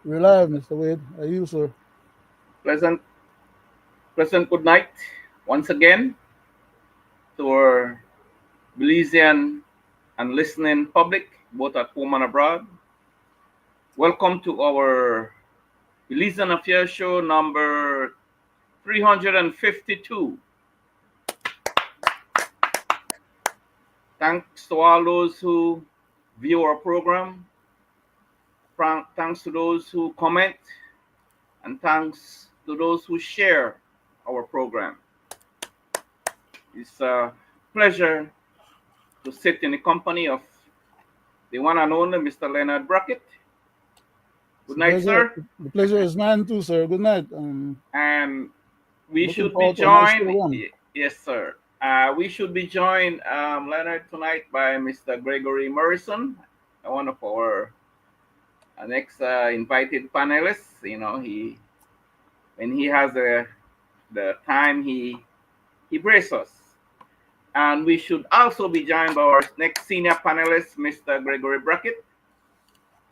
We're live, Mr. Wade. Are you, sir? Pleasant, pleasant good night once again to our Belizean and listening public, both at home and abroad. Welcome to our Belizean Affairs Show number 352. Thanks to all those who view our program. Thanks to those who comment, and thanks to those who share our program. It's a pleasure to sit in the company of the one and only Mr. Leonard Brackett. It's Good a night, pleasure. sir. The pleasure is mine too, sir. Good night. And we Looking should be forward to a nice joined, program. yes, sir. We should be joined, Leonard, tonight by Mr. Gregory Morrison, one of our next invited panelists. He when he has the time, he braces us. And we should also be joined by our next senior panelist, Mr. Gregory Brackett,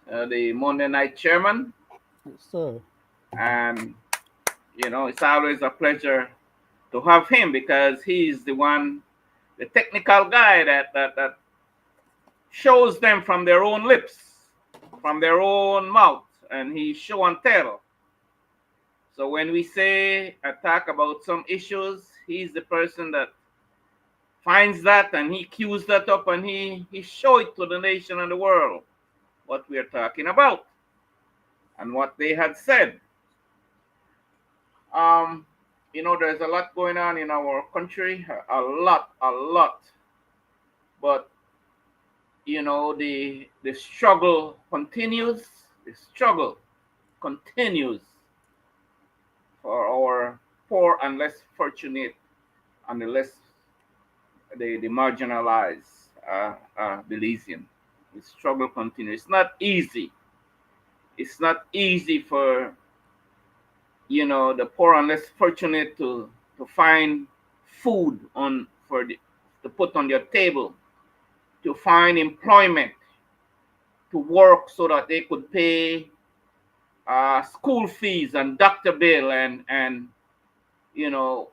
the Monday night chairman. Yes, sir. And it's always a pleasure to have him because he's the one, the technical guy that shows them from their own lips, from their own mouth, and he show and tell. So when we say talk about some issues, he's the person that finds that and he cues that up and he show it to the nation and the world what we are talking about and what they had said. Um, there's a lot going on in our country, a lot. But the struggle continues. The struggle continues for our poor and less fortunate and the marginalized Belizean. The struggle continues. It's not easy. It's not easy for the poor and less fortunate to find food to put on their table, to find employment, to work so that they could pay school fees and doctor bill and you know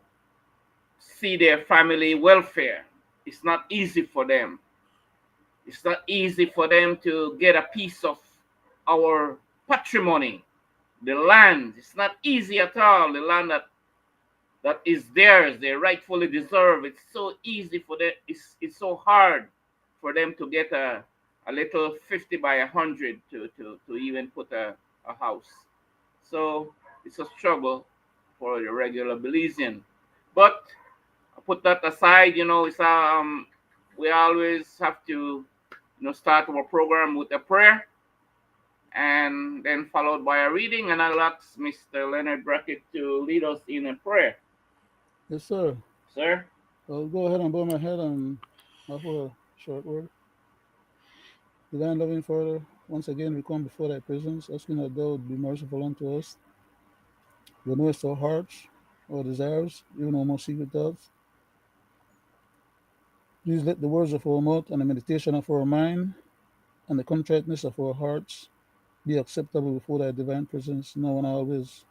see their family welfare. It's not easy for them. It's not easy for them to get a piece of our patrimony, the land. It's not easy at all. The land that is theirs, they rightfully deserve. It's so easy for them. It's so hard for them to get a little 50 by 100 to even put a house. So it's a struggle for the regular Belizean. But put that aside, we always have to start our program with a prayer and then followed by a reading. And I'll ask Mr. Leonard Brackett to lead us in a prayer. Yes, sir. Sir? I'll go ahead and bow my head and offer a short word. Divine loving Father, once again we come before thy presence, asking that thou would be merciful unto us. Thou knowest our hearts, our desires, even our most secret thoughts. Please let the words of our mouth and the meditation of our mind and the contriteness of our hearts be acceptable before thy divine presence, now and always.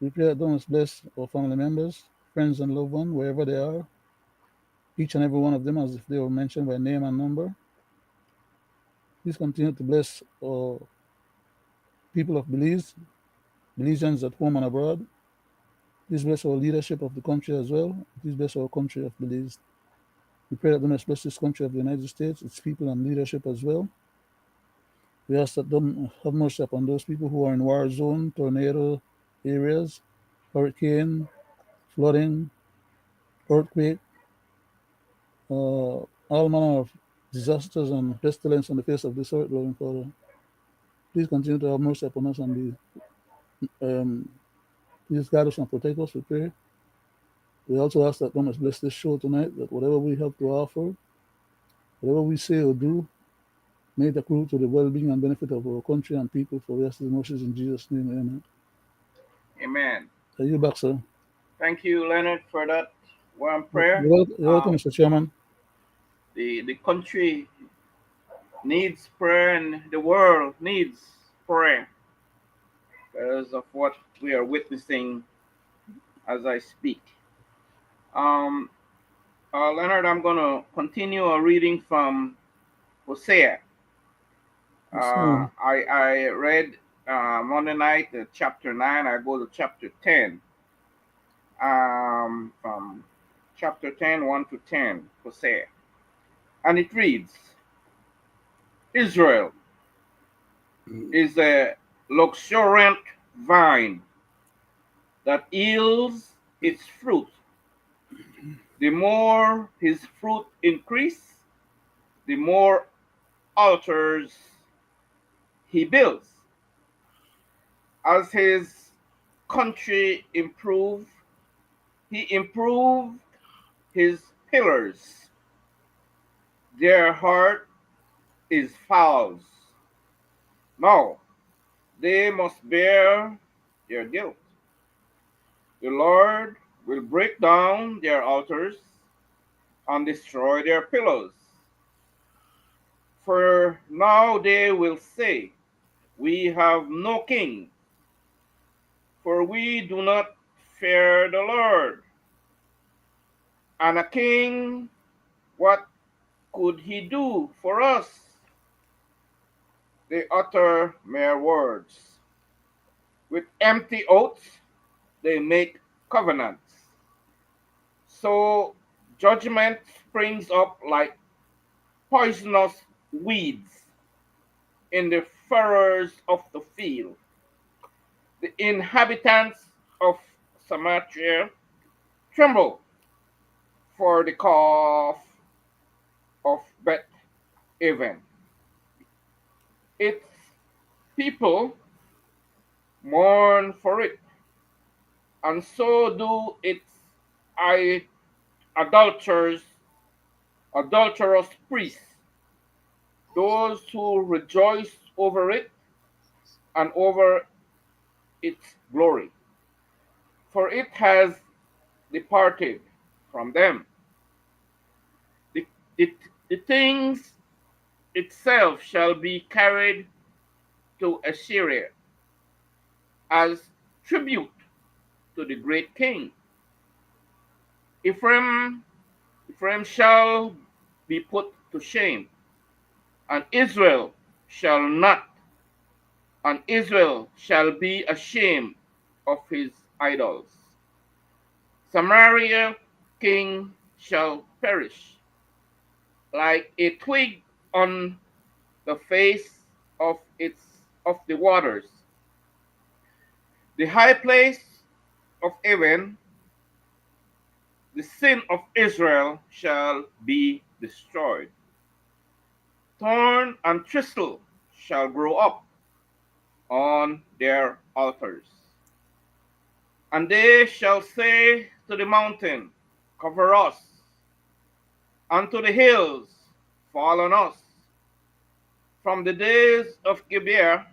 We pray that thou must bless our family members, friends, and loved ones, wherever they are, each and every one of them as if they were mentioned by name and number. Please continue to bless our people of Belize, Belizeans at home and abroad. Please bless our leadership of the country as well. Please bless our country of Belize. We pray that thou must bless this country of the United States, its people and leadership as well. We ask that thou have mercy upon those people who are in war zone, tornado areas, hurricane, flooding, earthquake, all manner of disasters and pestilence on the face of this earth, Lord Father. Please continue to have mercy upon us and please guide us and protect us, we pray. We also ask that thou must bless this show tonight, that whatever we have to offer, whatever we say or do, may it accrue to the well-being and benefit of our country and people, for we ask these mercies in Jesus' name, amen. Amen. Are you back, sir? Thank you, Leonard, for that warm prayer. You're welcome, Mr. Chairman. The country needs prayer and the world needs prayer because of what we are witnessing as I speak. Um, Leonard, I'm going to continue a reading from Hosea. Yes, sir. I read Monday night chapter 9. I go to chapter 10. From chapter 10, 1 to 10, Hosea. And it reads, Israel is a luxuriant vine that yields its fruit. The more his fruit increase, the more altars he builds. As his country improved, he improved his pillars. Their heart is fowls. Now they must bear their guilt. The Lord will break down their altars and destroy their pillars. For now they will say, we have no king, for we do not fear the Lord. And a king, what could he do for us? They utter mere words. With empty oaths, they make covenants. So judgment springs up like poisonous weeds in the furrows of the field. The inhabitants of Samaria tremble for the cough of Beth Aven. Its people mourn for it, and so do its adulterers, adulterous priests, those who rejoice over it and over its glory. For it has departed from them. The, the, the things itself shall be carried to Assyria as tribute to the great king. Ephraim, Ephraim shall be put to shame, and Israel shall not, and Israel shall be ashamed of his idols. Samaria king shall perish like a twig on the face of the waters. The high place of Aven, the sin of Israel shall be destroyed. Thorn and thistle shall grow up on their altars. And they shall say to the mountain, cover us, and to the hills, fall on us. From the days of Gibeah,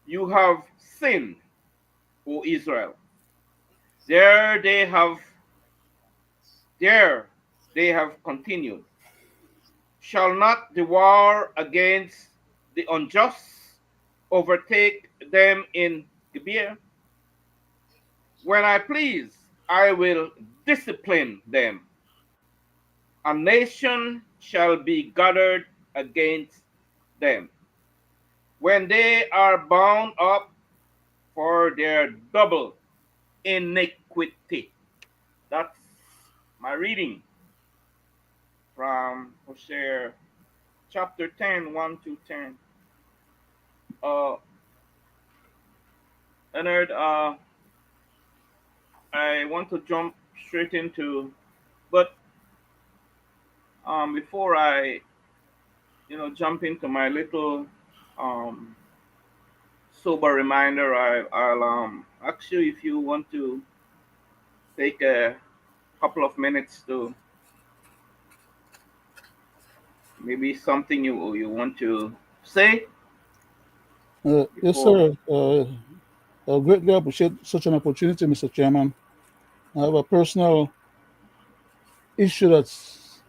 you have sinned, O Israel. There they have there they have continued. Shall not the war against the unjust overtake them in Gibeah? When I please, I will discipline them. A nation shall be gathered against them. When they are bound up for their double iniquity. That's my reading from Hosea chapter 10, 1 to 10. Uh, Leonard, I want to jump straight into, but before I, jump into my little um, sober reminder, I'll ask you if you want to take a couple of minutes to maybe something you want to say Yes, before. sir. I greatly appreciate such an opportunity, Mr. Chairman. I have a personal issue that's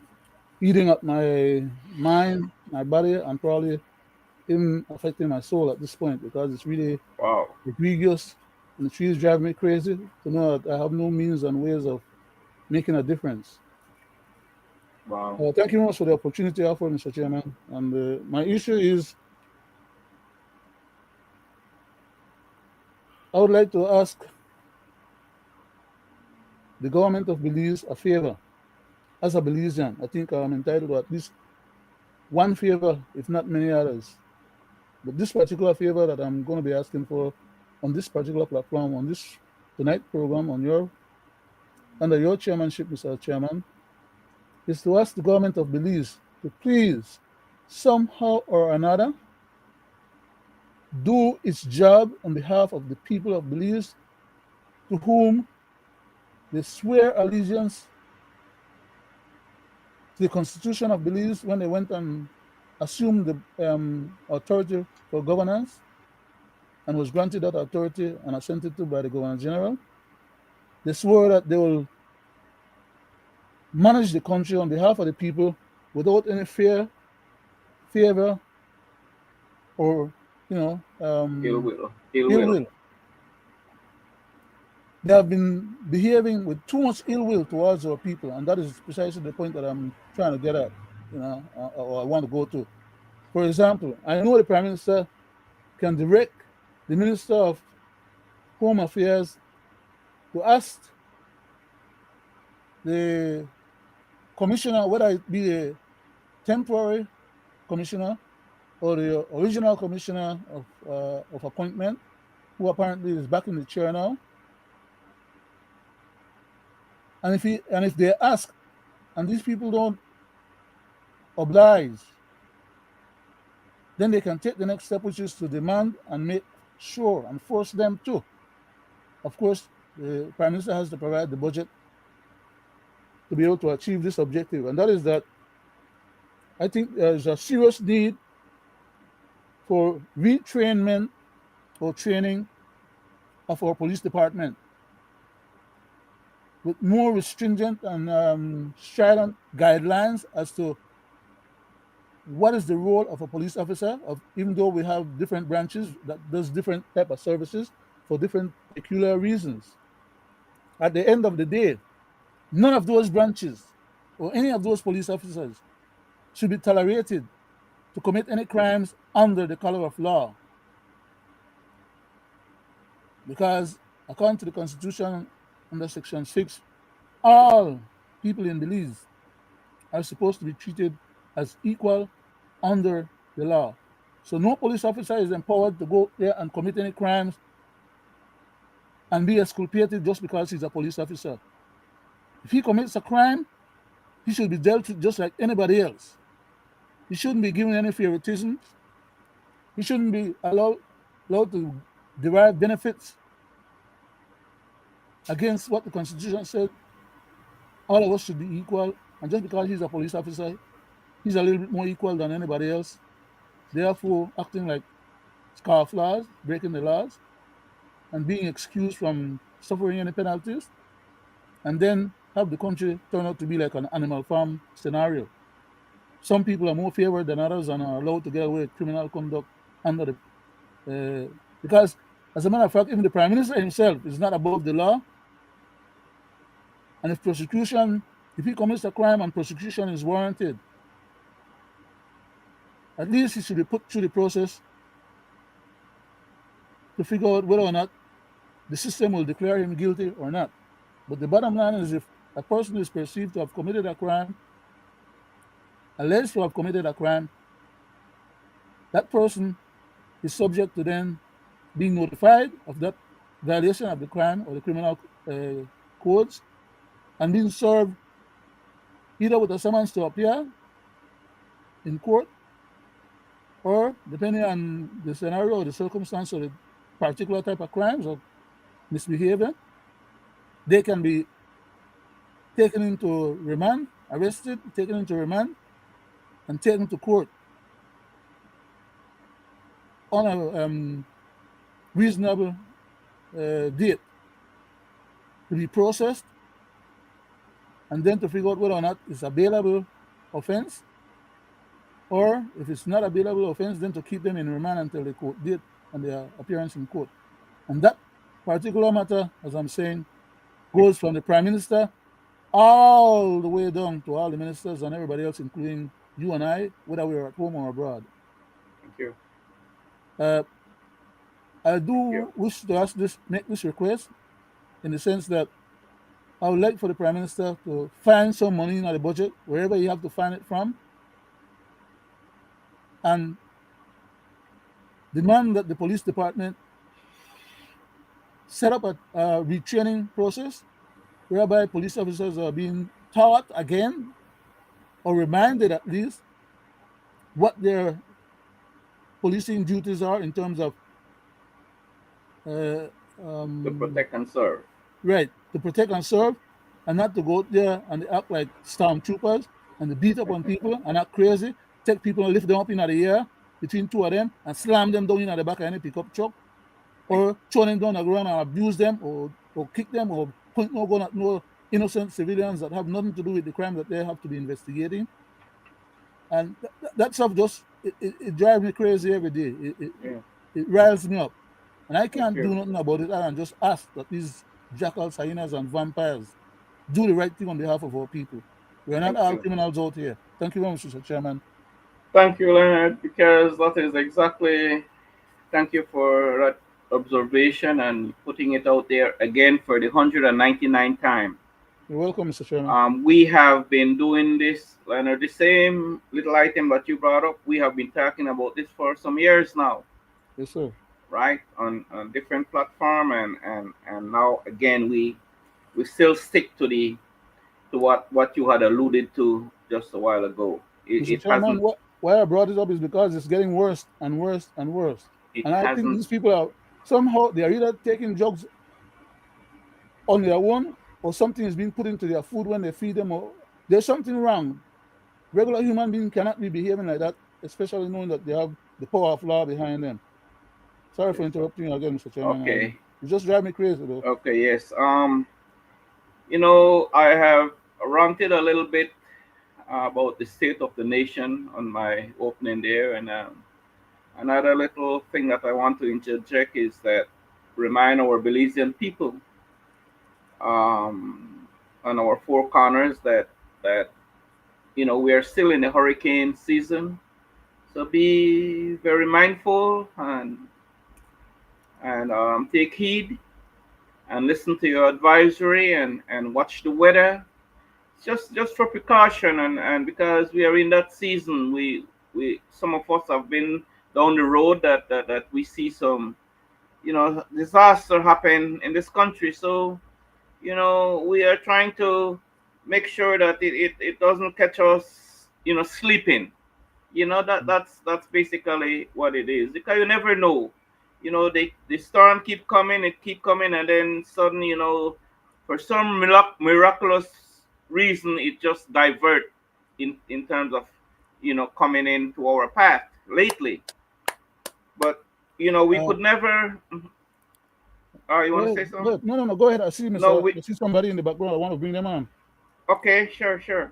eating up my mind, my body, and probably even affecting my soul at this point because it's really Wow. egregious and it really driving me crazy to know that I have no means and ways of making a difference. Wow. Thank you very much for the opportunity offered, Mr. Chairman. And my issue is I would like to ask the government of Belize a favor. As a Belizean, I think I'm entitled to at least one favor, if not many others. But this particular favor that I'm going to be asking for on this particular platform, on this tonight program, on your under your chairmanship, Mr. Chairman, is to ask the government of Belize to please, somehow or another, do its job on behalf of the people of Belize to whom they swear allegiance to the Constitution of Belize when they went and assumed the authority for governance and was granted that authority and assented to by the Governor General. They swore that they will manage the country on behalf of the people without any fear, favor, or Ill will. Ill ill will. will. They have been behaving with too much ill will towards our people, and that is precisely the point that I'm trying to get at, or I want to go to. For example, I know the Prime Minister can direct the Minister of Home Affairs to ask the commissioner, whether it be a temporary commissioner or the original commissioner of appointment, who apparently is back in the chair now, and if they ask and these people don't oblige, then they can take the next step, which is to demand and make sure and force them to. Of course, the Prime Minister has to provide the budget to be able to achieve this objective, and that is that I think there is a serious need for retrainment or training of our police department with more stringent and strident guidelines as to what is the role of a police officer, of even though we have different branches that does different type of services for different peculiar reasons. At the end of the day, none of those branches or any of those police officers should be tolerated to commit any crimes under the color of law. Because according to the Constitution, under Section 6, all people in Belize are supposed to be treated as equal under the law. So no police officer is empowered to go there and commit any crimes and be exculpated just because he's a police officer. If he commits a crime, he should be dealt with just like anybody else. He shouldn't be given any favoritism. He shouldn't be allowed to derive benefits against what the Constitution said. All of us should be equal. And just because he's a police officer, he's a little bit more equal than anybody else. Therefore, acting like scofflaws, breaking the laws, and being excused from suffering any penalties, and then have the country turn out to be like an animal farm scenario. Some people are more favored than others and are allowed to get away with criminal conduct under because, as a matter of fact, even the Prime Minister himself is not above the law. And if he commits a crime and prosecution is warranted, at least he should be put through the process to figure out whether or not the system will declare him guilty or not. But the bottom line is, if a person is perceived to have committed a crime, alleged to have committed a crime, that person is subject to then being notified of that violation of the crime or the criminal codes and being served either with a summons to appear in court, or depending on the scenario or the circumstance or the particular type of crimes or misbehavior, they can be taken into remand, arrested, taken into remand, and taken to court on a reasonable date to be processed, and then to figure out whether or not it's a bailable offense or if it's not a bailable offense, then to keep them in remand until the court date and their appearance in court. And that particular matter, as I'm saying, goes from the Prime Minister all the way down to all the ministers and everybody else, including you and I, whether we're at home or abroad. Thank you. Uh, I Thank you. do wish to make this request in the sense that I would like for the Prime Minister to find some money in the budget, wherever you have to find it from, and demand that the police department set up a retraining process whereby police officers are being taught again or reminded at least what their policing duties are in terms of uh, To um, protect and serve. right, to protect and serve, and not to go out there and act like stormtroopers and to beat up on people and act crazy, take people and lift them up in the air between two of them and slam them down in the back of any pickup truck, Thank, or throw them down the ground and abuse them, or kick them, or point no gun at no innocent civilians that have nothing to do with the crime that they have to be investigating. And that stuff just it drives me crazy every day. yeah. It riles me up, and I Thank can't you. do nothing about it. And just ask that these jackals, hyenas, and vampires do the right thing on behalf of our people. We are not Thank all you. criminals out here. Thank you very much, Mr. Chairman. Thank you, Leonard, because that is exactly. Thank you for that observation and putting it out there again for the 199th time. You're welcome, Mr. Chairman. We have been doing this, Leonard, the same little item that you brought up. We have been talking about this for some years now, Yes, sir. right? On different platform, and now again we still stick to the to what you had alluded to just a while ago. Mr. It Chairman, hasn't why I brought it up is because it's getting worse and worse and worse. it And I think hasn't these people are somehow they are either taking drugs on their own or something is being put into their food when they feed them, or there's something wrong. Regular human beings cannot be behaving like that, especially knowing that they have the power of law behind them. Sorry for yes, interrupting you again, Mr. Chairman. okay. You just drive me crazy, though. Okay, yes. I have ranted a little bit about the state of the nation on my opening there, and another little thing that I want to interject is that remind our Belizean people on our four corners that we are still in the hurricane season, so be very mindful and take heed and listen to your advisory and watch the weather just for precaution and because we are in that season we some of us have been down the road that we see some disaster happen in this country, so we are trying to make sure that it doesn't catch us sleeping. That's basically what it is, because you never know. The storm keep coming, it keep coming, and then suddenly, for some miraculous reason, it just divert in terms of coming into our path lately. But we Uh, could never. You Go want to ahead. say Go something? ahead. No, no, no. Go ahead. No, we. I see somebody in the background. I want to bring them on. Okay, sure, sure.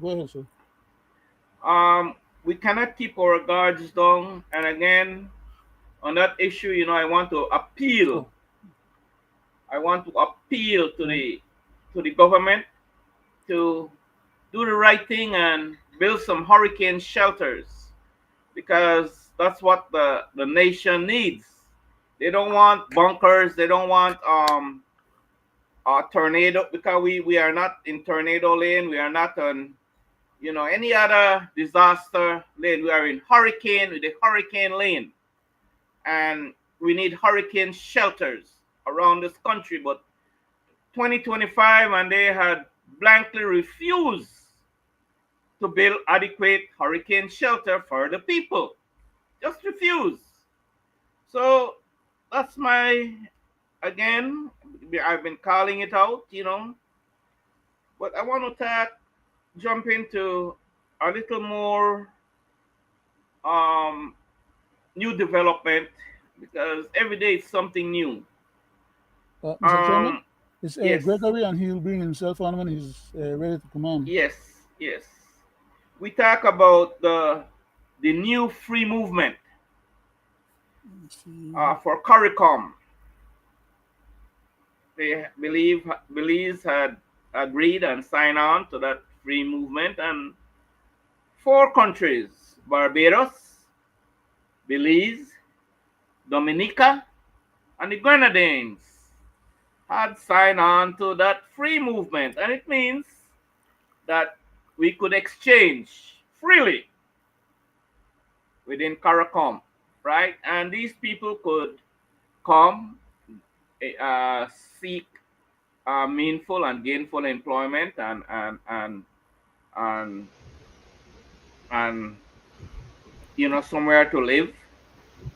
Go ahead, sir. Um, we cannot keep our guards down, and again, on that issue, I want to appeal. Oh, I want to appeal to um, the government to do the right thing and build some hurricane shelters, because that's what the nation needs. They don't want bunkers. They don't want a tornado, because we are not in tornado lane. We are not on any other disaster lane. We are in hurricane with the hurricane lane, and we need hurricane shelters around this country. But 2025, and they had blankly refused to build adequate hurricane shelter for the people. Just refuse. So that's my, again, I've been calling it out, but I want to jump into a little more um, new development, because every day is something new. Mr. Chairman, Um, it's yes, Gregory, and he'll bring himself on when he's ready to come on. yes, yes. We talk about the the new free movement See, for CARICOM. They believe Belize had agreed and signed on to that free movement, and four countries: Barbados, Belize, Dominica, and the Grenadines had signed on to that free movement, and it means that we could exchange freely within CARICOM, right? And these people could come, seek meaningful and gainful employment and and somewhere to live.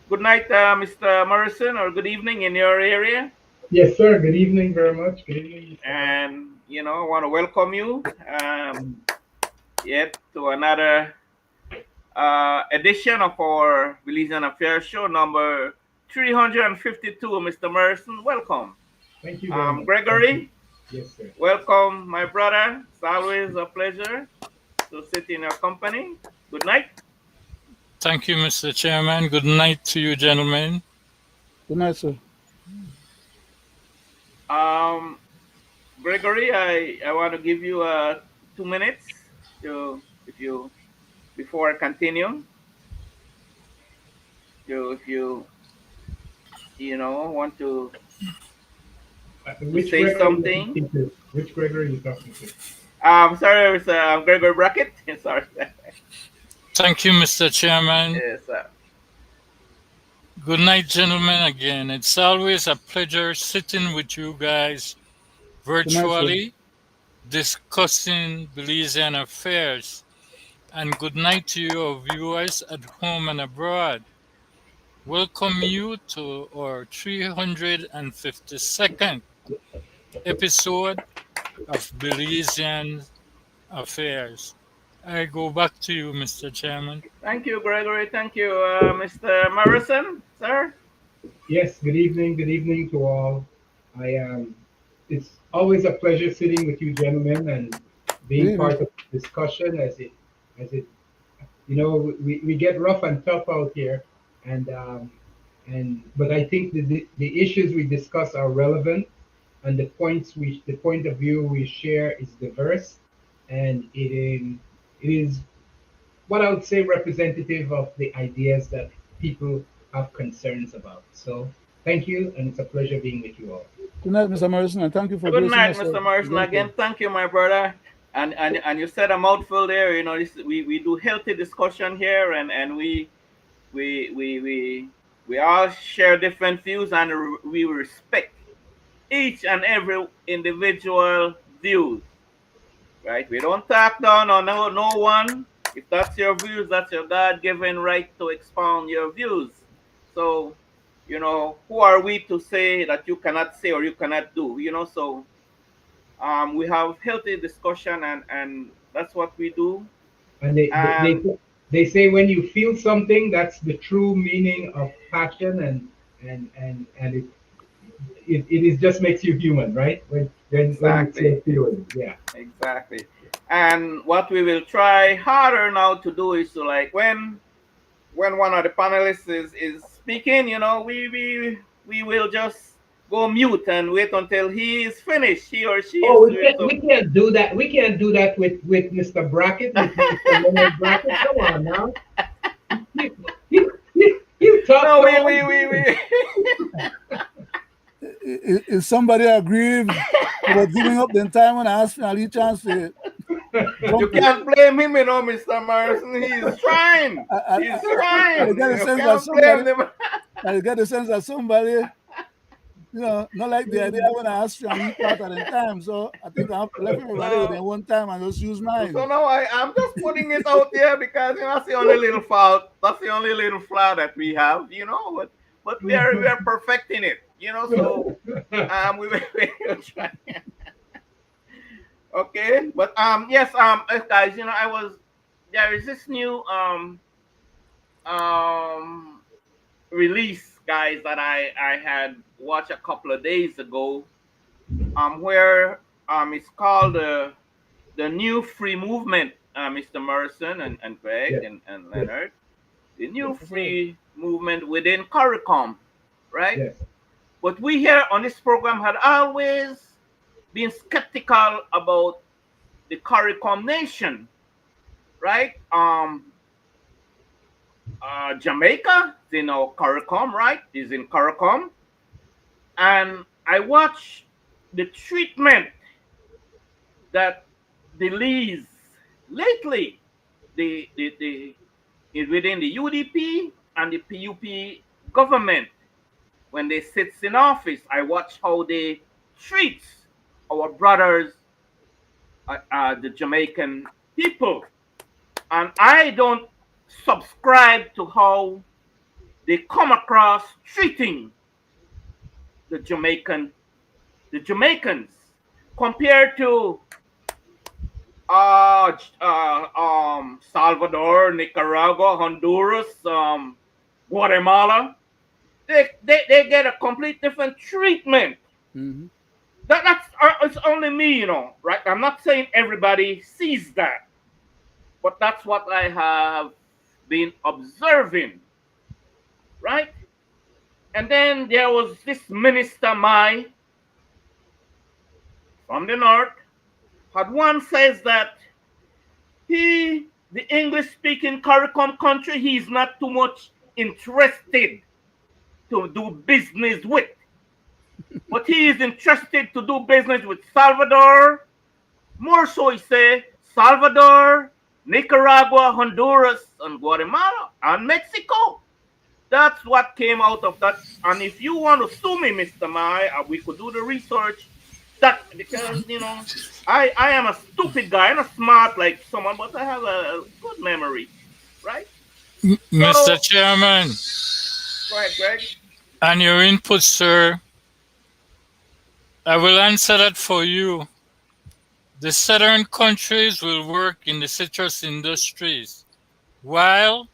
Good night, Mr. Morrison, or good evening in your area. Yes, sir. Good evening very much. Good evening, Mr. Brown. And I want to welcome you yet to another edition of our Belizean Affairs show, number 352. Mr. Morrison, welcome. Thank you very much. Thank you. Gregory, Yes, sir. welcome, my brother. It's always a pleasure to sit in your company. Good night. Thank you, Mr. Chairman. Good night to you, gentlemen. good night, sir. Um, Gregory, I want to give you 2 minutes to, if you, before I continue, if you want to Which say Gregory are you something. talking to? Which Gregory are you talking to? Sorry, it's Gregory Brackett. Sorry. Thank you, Mr. Chairman. Yes, Good night, gentlemen, again. It's always a pleasure sitting with you guys Good night, sir. virtually discussing Belizean affairs. And good night to your viewers at home and abroad. Welcome you to our 352nd episode of Belizean affairs. I go back to you, Mr. Chairman. thank you, Gregory. Thank you, Mr. Morrison, sir. Yes. Good evening. Good evening to all. I It's always a pleasure sitting with you gentlemen and Good being evening. part of the discussion as it we get rough and tough out here, and but I think the issues we discuss are relevant, and the point of view we share is diverse, and it is what I would say representative of the ideas that people have concerns about. So thank you, and it's a pleasure being with you all. Good night, Mr. Morrison, and thank you for Good gracing night, us Mr. with Morrison. your Again, input. thank you, my brother. And you said a mouthful there. We do healthy discussion here, and we we we we all share different views, and we respect each and every individual views. Right? We don't talk down on no one. If that's your views, that's your God-given right to expound your views. So, who are we to say that you cannot say or you cannot do? So we have healthy discussion, and that's what we do. And And they say when you feel something, that's the true meaning of passion, and it is just makes you human, right? When it's your exactly, feeling, yeah. exactly. And what we will try harder now to do is to, like, when one of the panelists is speaking, we will just go mute and wait until he is finished, he or she is Oh, doing so. we can't do that. We can't do that with Mr. Brackett, with Mr. Leonard Brackett. Come on now. You talk No, so we much. we we we. Is somebody aggrieved about giving up the time when I asked for a chance to You jump in? can't blame him, Mr. Morrison. He's trying. I, I, He's I trying. get a You sense that can't blame somebody, them. I get a sense that somebody, not like the idea when I asked you and leave part at the time. So I think I have to let everybody with their So, one time and just use so mine. now I'm just putting it out there because that's the only little fault. That's the only little flaw that we have. But we are perfecting it. So we will try. Okay, but yes, guys, I was there is this new um release, guys, that I had watched a couple of days ago, where it's called the new free movement, Mr. Morrison and Greg Yes, and yes, Leonard. the new Yes, sir. free movement within CARICOM, right? Yes. But we here on this program had always been skeptical about the CARICOM nation, right? Jamaica is in our CARICOM, right? Is in CARICOM, and I watched the treatment that Belize lately, the within the UDP and the PUP government when they sits in office. I watch how they treat our brothers, the Jamaican people, and I don't subscribe to how they come across treating the Jamaican, the Jamaicans, compared to Salvador, Nicaragua, Honduras, Guatemala. They get a complete different treatment. Mm-hmm. That's it's only me, right? I'm not saying everybody sees that, but that's what I have been observing, right? And then there was this minister Mai from the north had one says that the English speaking CARICOM country, he's not too much interested to do business with. But he is interested to do business with Salvador, more so he say Salvador, Nicaragua, Honduras, and Guatemala, and Mexico. That's what came out of that. And if you want to sue me, Mr. Mai, we could do the research. That because I am a stupid guy. I'm not smart like someone, but I have a good memory, right? Mr. So Chairman, go ahead, Greg. and your input, sir, I will answer that for you. The southern countries will work in the citrus industries, while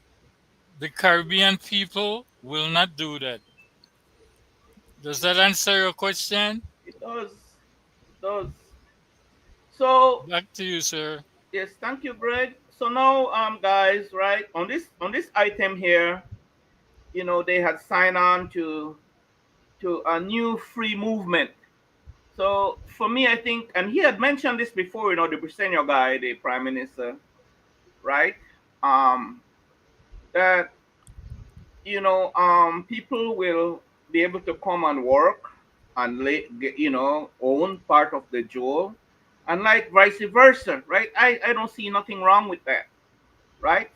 the Caribbean people will not do that. Does that answer your question? It does. It does. So Back to you, sir. yes, thank you, Greg. So now, guys, right on this item here, they had signed on to a new free movement. So for me, I think, and he had mentioned this before, the Briseno guy, the prime minister, right? Um, that people will be able to come and work and own part of the jewel, and like vice versa, right? I don't see nothing wrong with that, right?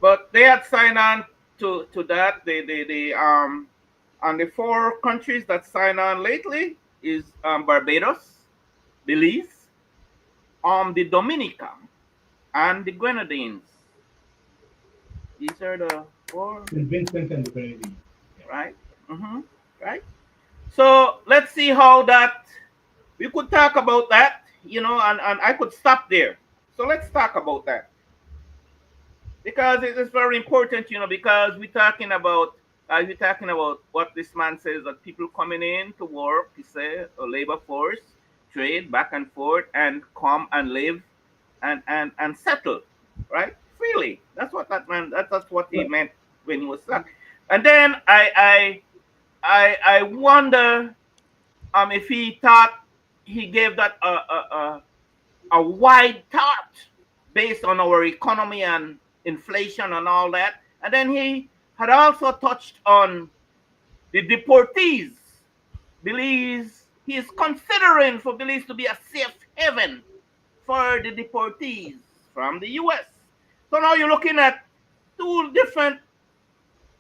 But they had signed on to that. They and the four countries that signed on lately is Barbados, Belize, the Dominica, and the Grenadines. These are the four, St. Vincent and the Grenadines. Yeah. right? Mm-hmm. Right. So let's see how that we could talk about that, and I could stop there. So let's talk about that because it is very important, because we're talking about what this man says that people coming in to work, he said, a labor force, trade back and forth, and come and live and settle, right? Freely. That's what that man. That's what he Well, meant when he was stuck. And then I wonder if he thought he gave that a wide thought based on our economy and inflation and all that. And then he had also touched on the deportees. Belize, he is considering for Belize to be a safe haven for the deportees from the US. So now you're looking at two different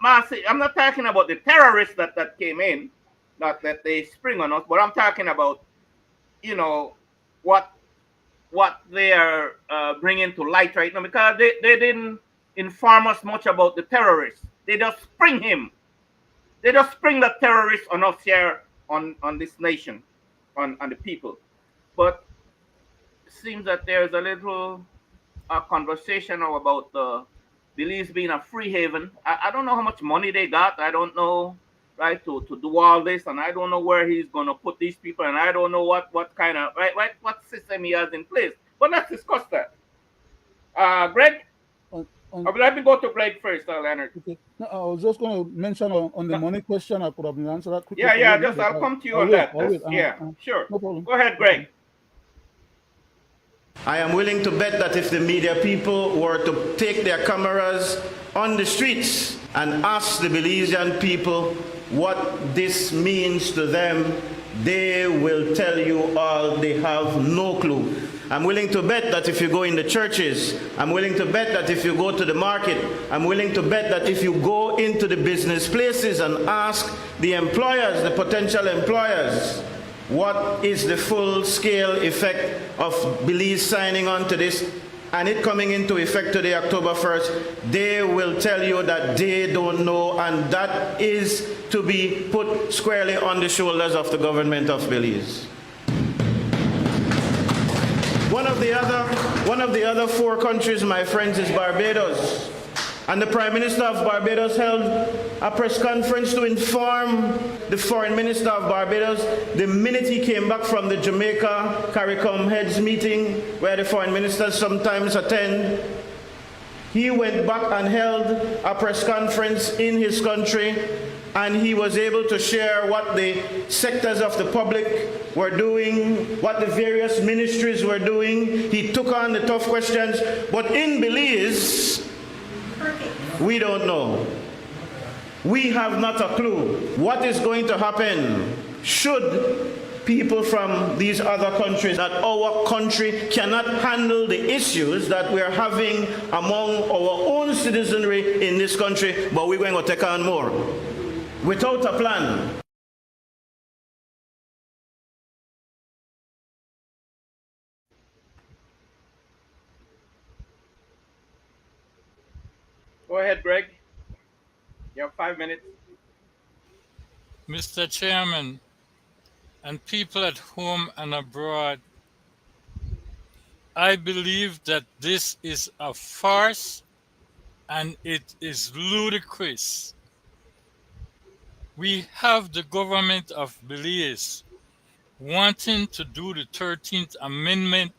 masses. I'm not talking about the terrorists that came in, not that they spring on us, but I'm talking about, you know, what what they are bringing to light right now because they didn't inform us much about the terrorists. They just spring him. They just spring the terrorists on us here on this nation, on the people. But it seems that there's a little conversation now about the Belize being a free haven. I don't know how much money they got. I don't know, right, to do all this, and I don't know where he's gonna put these people, and I don't know what kind of what system he has in place. But let's discuss that. Greg. on, Let me go to Greg first, Leonard. okay. No, I was just going to mention on the No, money question. I could have been answered that quickly yeah, for yeah. you, Just but I'll come to you I'll on wait. that. I'll That's wait. yeah, sure. No problem. Go ahead, No Greg. problem. I am willing to bet that if the media people were to take their cameras on the streets and ask the Belizean people what this means to them, they will tell you all they have no clue. I'm willing to bet that if you go in the churches, I'm willing to bet that if you go to the market, I'm willing to bet that if you go into the business places and ask the employers, the potential employers, what is the full-scale effect of Belize signing on to this and it coming into effect today, October 1st, they will tell you that they don't know, and that is to be put squarely on the shoulders of the government of Belize. One of the other 4 countries, my friends, is Barbados. And the Prime Minister of Barbados held a press conference to inform the Foreign Minister of Barbados the minute he came back from the Jamaica CARICOM heads meeting, where the Foreign Ministers sometimes attend. He went back and held a press conference in his country, and he was able to share what the sectors of the public were doing, what the various ministries were doing. He took on the tough questions, but in Belize, we don't know. We have not a clue what is going to happen should people from these other countries, that our country cannot handle the issues that we're having among our own citizenry in this country, but we're going to take on more without a plan. Go ahead, Greg. You have 5 minutes. Mr. Chairman, and people at home and abroad, I believe that this is a farce and it is ludicrous. We have the government of Belize wanting to do the 13th Amendment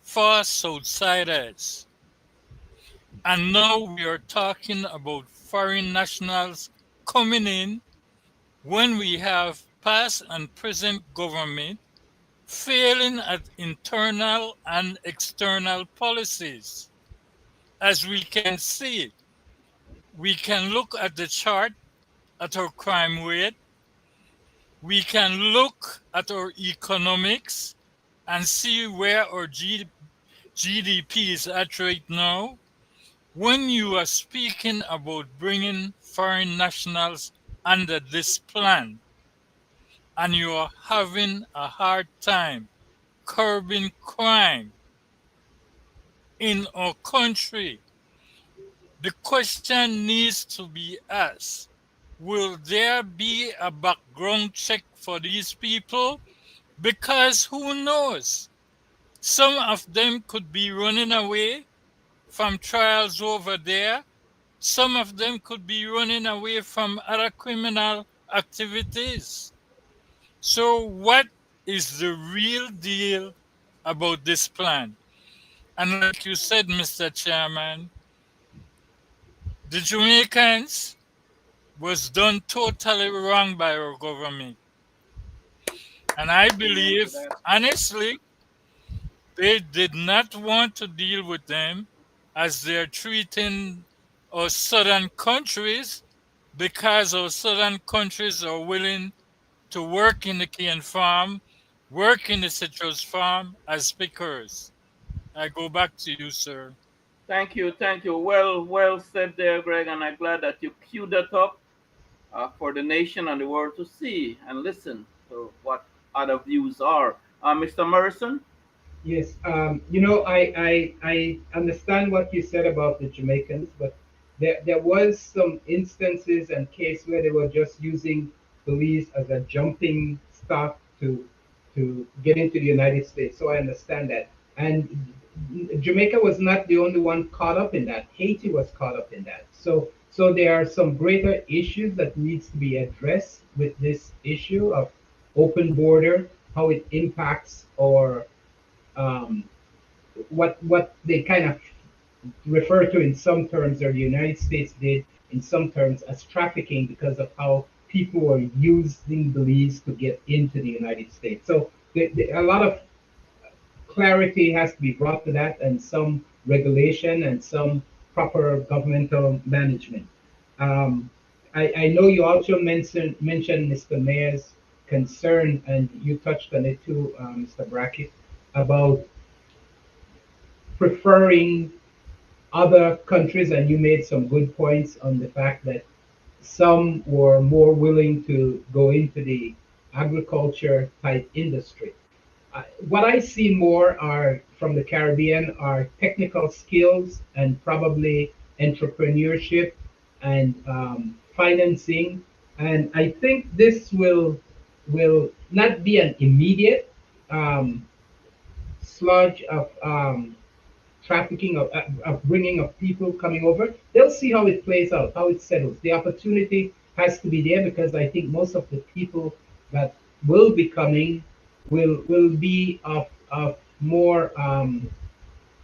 for Southsiders. And now we are talking about foreign nationals coming in when we have past and present government failing at internal and external policies. As we can see, we can look at the chart at our crime rate, we can look at our economics and see where our GDP is at right now. When you are speaking about bringing foreign nationals under this plan, and you are having a hard time curbing crime in our country, the question needs to be asked, will there be a background check for these people? Because who knows? Some of them could be running away from trials over there. Some of them could be running away from other criminal activities. So what is the real deal about this plan? And like you said, Mr. Chairman, the Jamaicans was done totally wrong by our government. And I believe, honestly, they did not want to deal with them as they're treating our southern countries, because our southern countries are willing to work in the cane farm, work in the citrus farm as pickers. I go back to you, sir. Thank you, thank you. Well said there, Greg, and I'm glad that you queued that up for the nation and the world to see and listen to what other views are. Mr. Morrison? Yes, I understand what you said about the Jamaicans, but there was some instances and case where they were just using Belize as a jumping stock to get into the United States. So I understand that. And Jamaica was not the only one caught up in that. Haiti was caught up in that. So there are some greater issues that needs to be addressed with this issue of open border, how it impacts our what they kind of refer to in some terms, or the United States did in some terms, as trafficking because of how people were using Belize to get into the United States. So a lot of clarity has to be brought to that, and some regulation and some proper governmental management. Um, I know you also mentioned Mr. Mayor's concern, and you touched on it too, Mr. Brackett, about preferring other countries, and you made some good points on the fact that some were more willing to go into the agriculture type industry. What I see more are from the Caribbean are technical skills and probably entrepreneurship and financing. And I think this will not be an immediate um, sludge of trafficking of bringing of people coming over. They'll see how it plays out, how it settles. The opportunity has to be there because I think most of the people that will be coming will be of more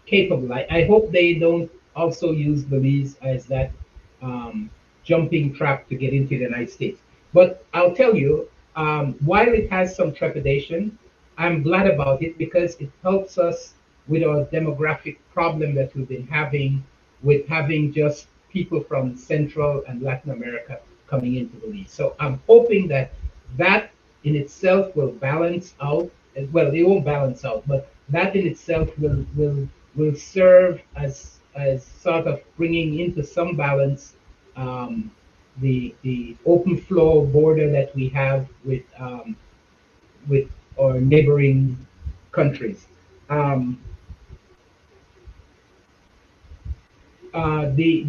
capable. I hope they don't also use Belize as that um, jumping trap to get into the United States. But I'll tell you, while it has some trepidation, I'm glad about it because it helps us with our demographic problem that we've been having with having just people from Central and Latin America coming into Belize. So I'm hoping that that in itself will balance out. Well, it won't balance out, but that in itself will serve as sort of bringing into some balance the open flow border that we have with our neighboring countries. Um, the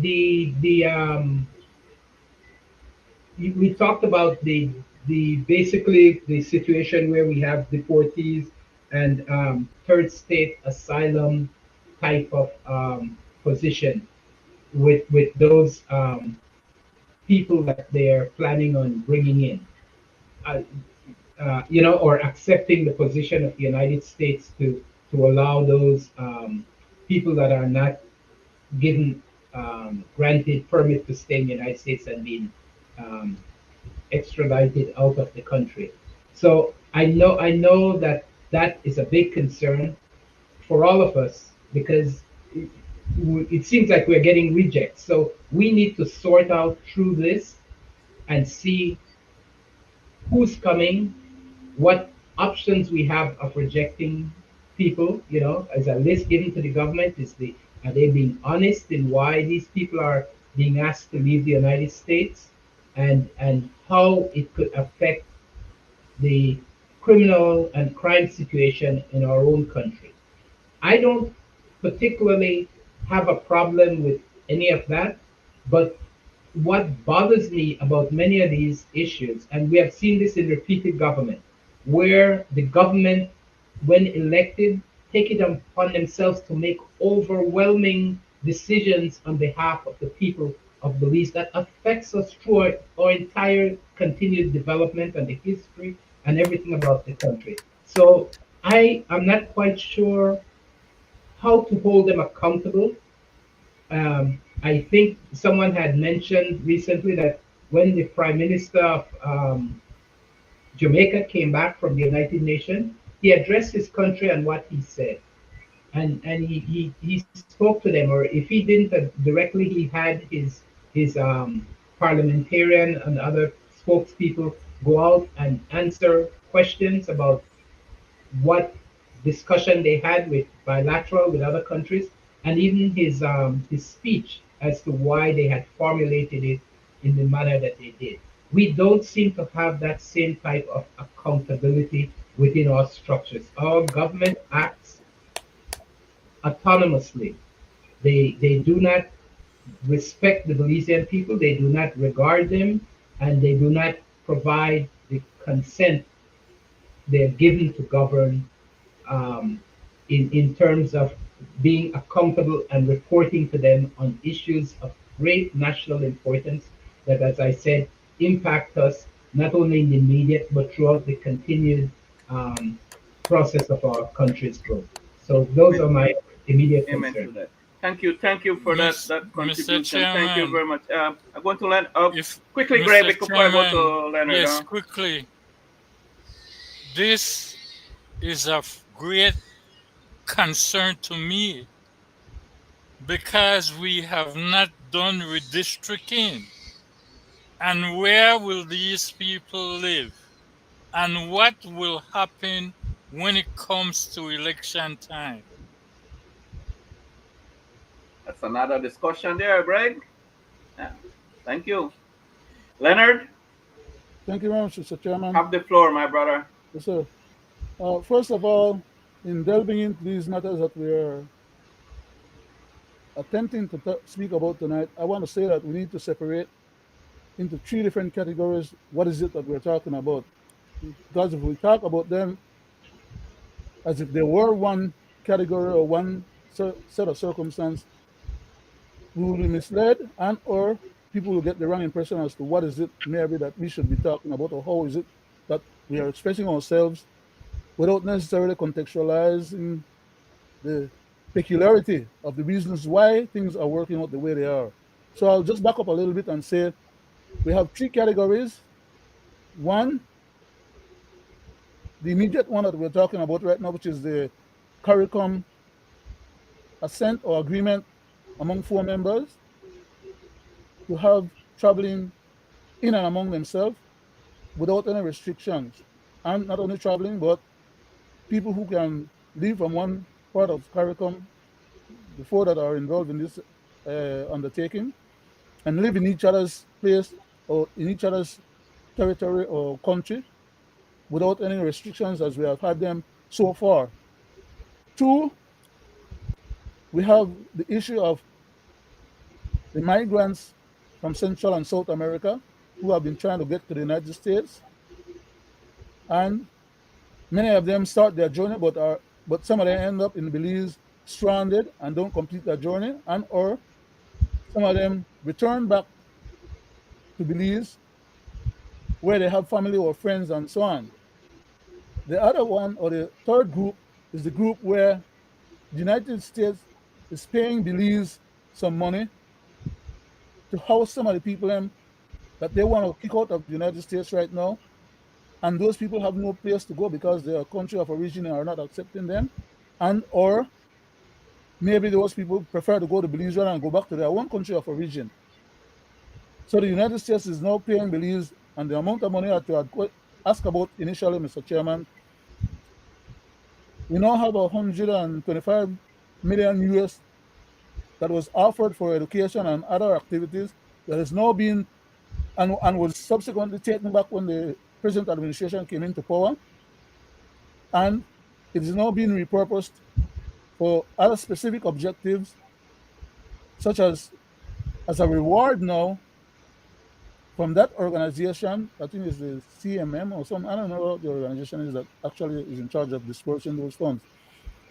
we talked about the basically the situation where we have deportees and third state asylum type of position with those people that they're planning on bringing in, uh, or accepting the position of the United States to allow those people that are not given granted permit to stay in the United States and being um, extradited out of the country. So I know that that is a big concern for all of us because it seems like we're getting rejects. So we need to sort out through this and see who's coming, what options we have of rejecting people. As a list given to the government, are they being honest in why these people are being asked to leave the United States, and how it could affect the criminal and crime situation in our own country. I don't particularly have a problem with any of that, but what bothers me about many of these issues, and we have seen this in repeated government, where the government, when elected, take it upon themselves to make overwhelming decisions on behalf of the people of Belize that affects us through our entire continued development and the history and everything about the country. So I am not quite sure how to hold them accountable. I think someone had mentioned recently that when the Prime Minister of Jamaica came back from the United Nations, he addressed his country and what he said. And he spoke to them, or if he didn't directly, he had his parliamentarian and other spokespeople go out and answer questions about what discussion they had with bilateral with other countries, and even his speech as to why they had formulated it in the manner that they did. We don't seem to have that same type of accountability within our structures. Our government acts autonomously. They do not respect the Belizean people. They do not regard them, and they do not provide the consent they're given to govern in terms of being accountable and reporting to them on issues of great national importance that, as I said, impact us not only in the immediate but throughout the continued um, process of our country's growth. So those Amen. are my immediate Amen to concerns. that. Thank you for that Mr. contribution. Thank you Chairman, very much. I'm going to let if quickly, Greg, Mr. before I go Chairman, to Leonard. yes, quickly, this is of great concern to me because we have not done redistricting. And where will these people live? And what will happen when it comes to election time? That's another discussion there, Greg. Yeah. Thank you, Leonard. Thank you very much, Mr. Chairman. Have the floor, my brother. Yes, sir. First of all, in delving into these matters that we are attempting to speak about tonight, I want to say that we need to separate into three different categories. What is it that we're talking about? Because if we talk about them as if they were one category or one set of circumstance, we will be misled, and or people will get the wrong impression as to what is it maybe that we should be talking about, or how is it that we are expressing ourselves without necessarily contextualizing the peculiarity of the reasons why things are working out the way they are. So I'll just back up a little bit and say we have three categories. One, the immediate one that we're talking about right now, which is the CARICOM assent or agreement among four members to have traveling in and among themselves without any restrictions. And not only traveling, but people who can leave from one part of CARICOM, the four that are involved in this undertaking, and live in each other's place or in each other's territory or country without any restrictions as we have had them so far. Two, we have the issue of the migrants from Central and South America who have been trying to get to the United States. And many of them start their journey, but some of them end up in Belize stranded and don't complete their journey, and or some of them return back to Belize where they have family or friends and so on. The other one, or the third group, is the group where the United States is paying Belize some money to house some of the people that they want to kick out of the United States right now. And those people have no place to go because their country of origin are not accepting them. And or maybe those people prefer to go to Belize and go back to their own country of origin. So the United States is now paying Belize, and the amount of money that you had asked about initially, Mr. Chairman, we now have 125 million US that was offered for education and other activities that has now been and was subsequently taken back when the present administration came into power. And it is now being repurposed for other specific objectives, such as a reward now from that organization. I think it's the CMM or some, I don't know what the organization is that actually is in charge of dispersing those funds.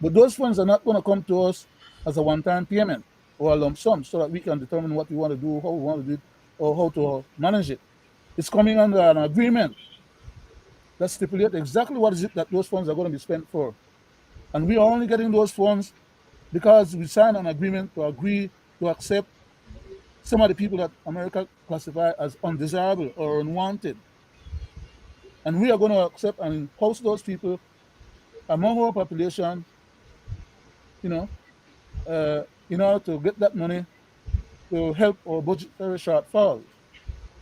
But those funds are not going to come to us as a one-time payment or a lump sum so that we can determine what we want to do, how we want to do it, or how to manage it. It's coming under an agreement that stipulates exactly what is it that those funds are going to be spent for. And we are only getting those funds because we signed an agreement to agree to accept some of the people that America classify as undesirable or unwanted. And we are going to accept and host those people among our population, in order to get that money to help our budgetary shortfalls.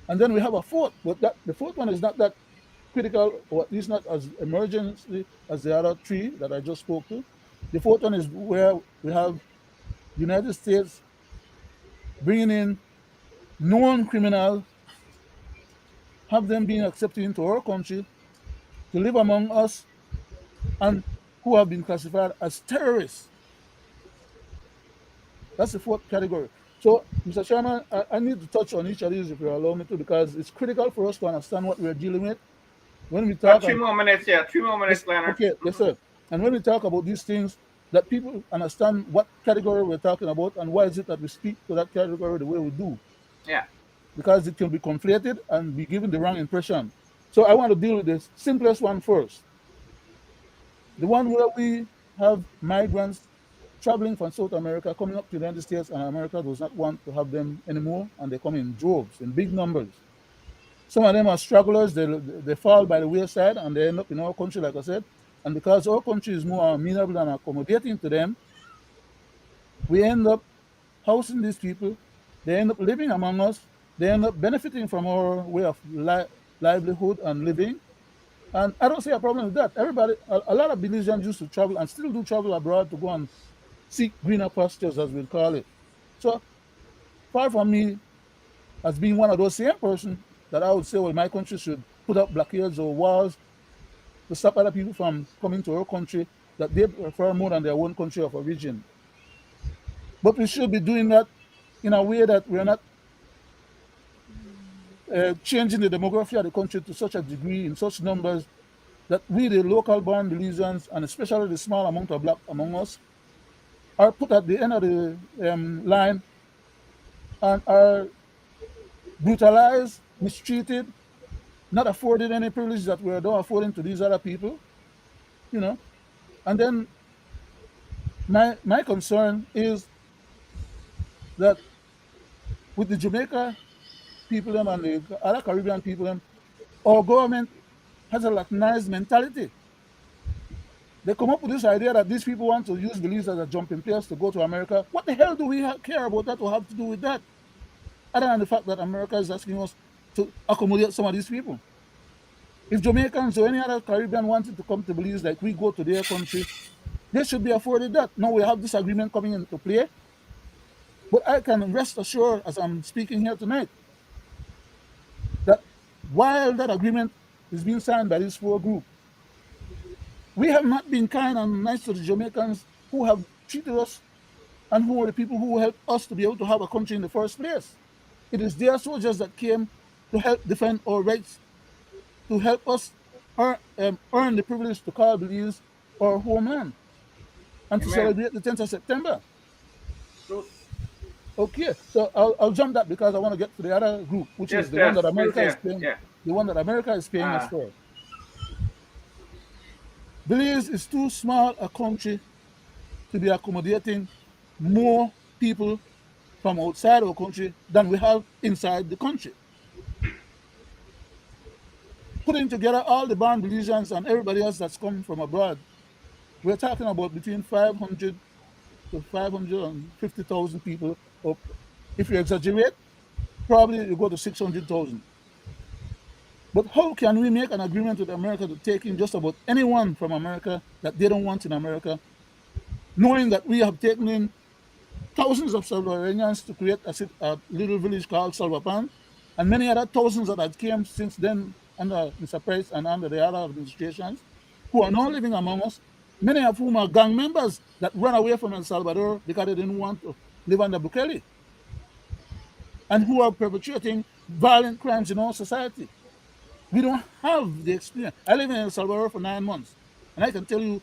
And then we have a fourth, but the fourth one is not that critical, or at least not as emergency as the other three that I just spoke to. The fourth one is where we have the United States bringing in known criminals, have them being accepted into our country to live among us, and who have been classified as terrorists. That's the fourth category. So, Mr. Chairman, I need to touch on each of these if you allow me to, because it's critical for us to understand what we're dealing with. When we talk, 3 more minutes, yeah, 3 more minutes, Leonard. Okay, yes, sir. And when we talk about these things, that people understand what category we're talking about and why is it that we speak to that category the way we do. Yeah. Because it can be conflated and be given the wrong impression. So I want to deal with the simplest one first. The one where we have migrants traveling from South America, coming up to the United States, and America does not want to have them anymore, and they come in droves, in big numbers. Some of them are strugglers, they fall by the wayside, and they end up in our country, like I said. And because our country is more amenable and accommodating to them, we end up housing these people. They end up living among us. They end up benefiting from our way of livelihood and living. And I don't see a problem with that. Everybody, a lot of Belizeans used to travel and still do travel abroad to go and seek greener pastures, as we'll call it. So far from me as being one of those same person that I would say, well, my country should put up blockades or walls to stop other people from coming to our country that they prefer more than their own country of origin. But we should be doing that in a way that we're not changing the demography of the country to such a degree, in such numbers, that we, the local born Belizeans, and especially the small amount of black among us, are put at the end of the line and are brutalized, mistreated, not afforded any privileges that we're not affording to these other people, you know. And then my concern is that with the Jamaica people and the other Caribbean people, our government has a Latinized mentality. They come up with this idea that these people want to use Belize as a jumping place to go to America. What the hell do we care about that or have to do with that? Other than the fact that America is asking us to accommodate some of these people. If Jamaicans or any other Caribbean wanted to come to Belize like we go to their country, they should be afforded that. Now we have this agreement coming into play. But I can rest assured, as I'm speaking here tonight, that while that agreement is being signed by these four groups, we have not been kind and nice to the Jamaicans who have treated us and who are the people who helped us to be able to have a country in the first place. It is their soldiers that came to help defend our rights, to help us earn the privilege to call Belize our homeland and to Amen. celebrate the 10th of September. Truth. Okay, so I'll jump that because I want to get to the other group, which is Yes, the one yes, that please, America is yeah, paying, yeah. the one that America is paying us Uh, for. Belize is too small a country to be accommodating more people from outside our country than we have inside the country. Putting together all the born Belizeans and everybody else that's come from abroad, we're talking about between 500 to 550,000 people. Or if you exaggerate, probably you go to 600,000. But how can we make an agreement with America to take in just about anyone from America that they don't want in America, knowing that we have taken in thousands of Salvadorians to create a little village called Salvapan, and many other thousands that had came since then under Mr. Price and under the other administrations, who are now living among us, many of whom are gang members that ran away from El Salvador because they didn't want to live under Bukele, and who are perpetrating violent crimes in our society. We don't have the experience. I lived in El Salvador for 9 months, and I can tell you,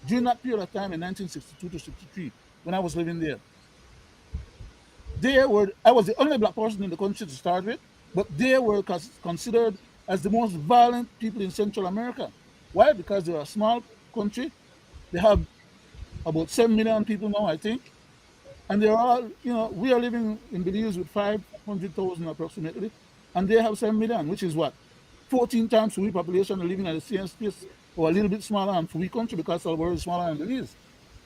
during that period of time in 1962 to 63, when I was living there, I was the only black person in the country to start with, but they were considered as the most violent people in Central America. Why? Because they're a small country. They have about 7 million people now, I think. And they're all, we are living in Belize with 500,000 approximately, and they have 7 million, which is what? 14 times Fui population are living at the same space, or a little bit smaller than Fui country because Salvador is smaller than Belize.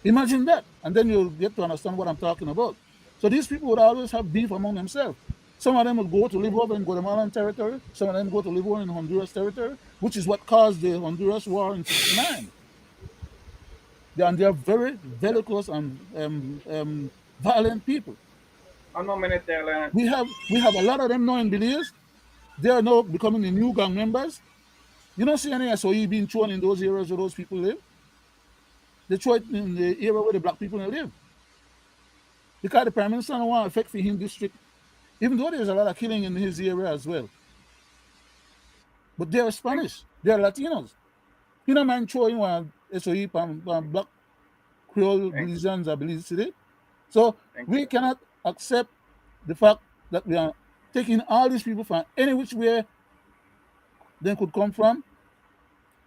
Imagine that, and then you'll get to understand what I'm talking about. So these people would always have beef among themselves. Some of them would go to live over in Guatemalan territory. Some of them go to live over in Honduras territory, which is what caused the Honduras war in '69. And they are very bellicose and violent people. one more minute there, Leonard. We have a lot of them now in Belize. They are now becoming the new gang members. You don't see any SOE being thrown in those areas where those people live. They throw it in the area where the black people live. Because the Prime Minister don't want to affect for him district, even though there's a lot of killing in his area as well. But they're Spanish. They're Latinos. You don't mind throwing one SOE from black Creole Thank, Belizeans or Belize City. So thank we you. cannot accept the fact that we are taking all these people from any which way they could come from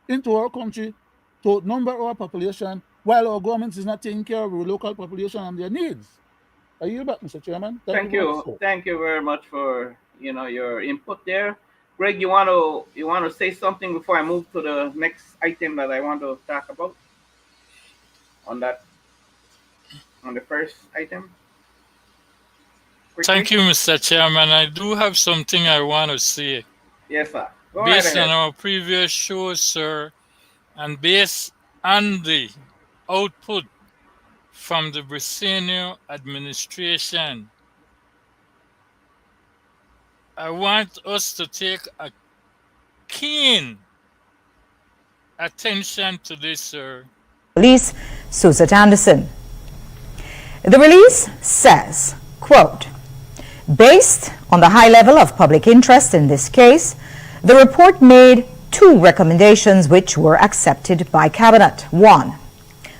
into our country to number our population while our government is not taking care of the local population and their needs. Are you back, Mr. Chairman? Thank you Thank very much, you. sir. Thank you very much for your input there. Greg, you want to say something before I move to the next item that I want to talk about on that on the first item quickly? Thank you, Mr. Chairman. I do have something I want to say. Yes, sir. Go right Based on ahead. our previous shows, sir, and based on the output from the Belizean administration, I want us to take a keen attention to this, sir. Police Suzette Anderson. The release says, quote, based on the high level of public interest in this case, the report made two recommendations which were accepted by Cabinet. One,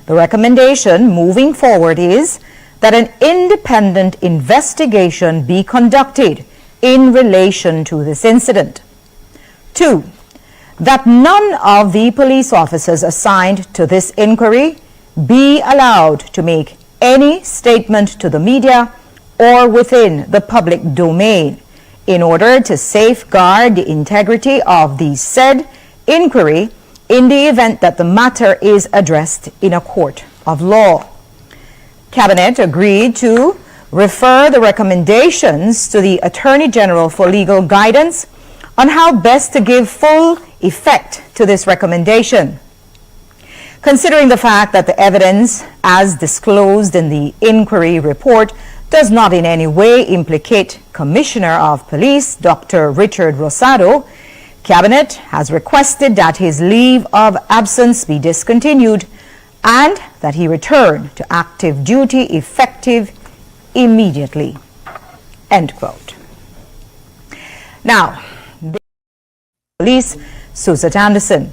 the recommendation moving forward is that an independent investigation be conducted in relation to this incident. Two, that none of the police officers assigned to this inquiry be allowed to make any statement to the media or within the public domain in order to safeguard the integrity of the said inquiry in the event that the matter is addressed in a court of law. Cabinet agreed to refer the recommendations to the Attorney General for legal guidance on how best to give full effect to this recommendation. Considering the fact that the evidence, as disclosed in the inquiry report, does not in any way implicate Commissioner of Police Dr. Richard Rosado, Cabinet has requested that his leave of absence be discontinued and that he return to active duty effective immediately. End quote. Now, Police Suzette Anderson.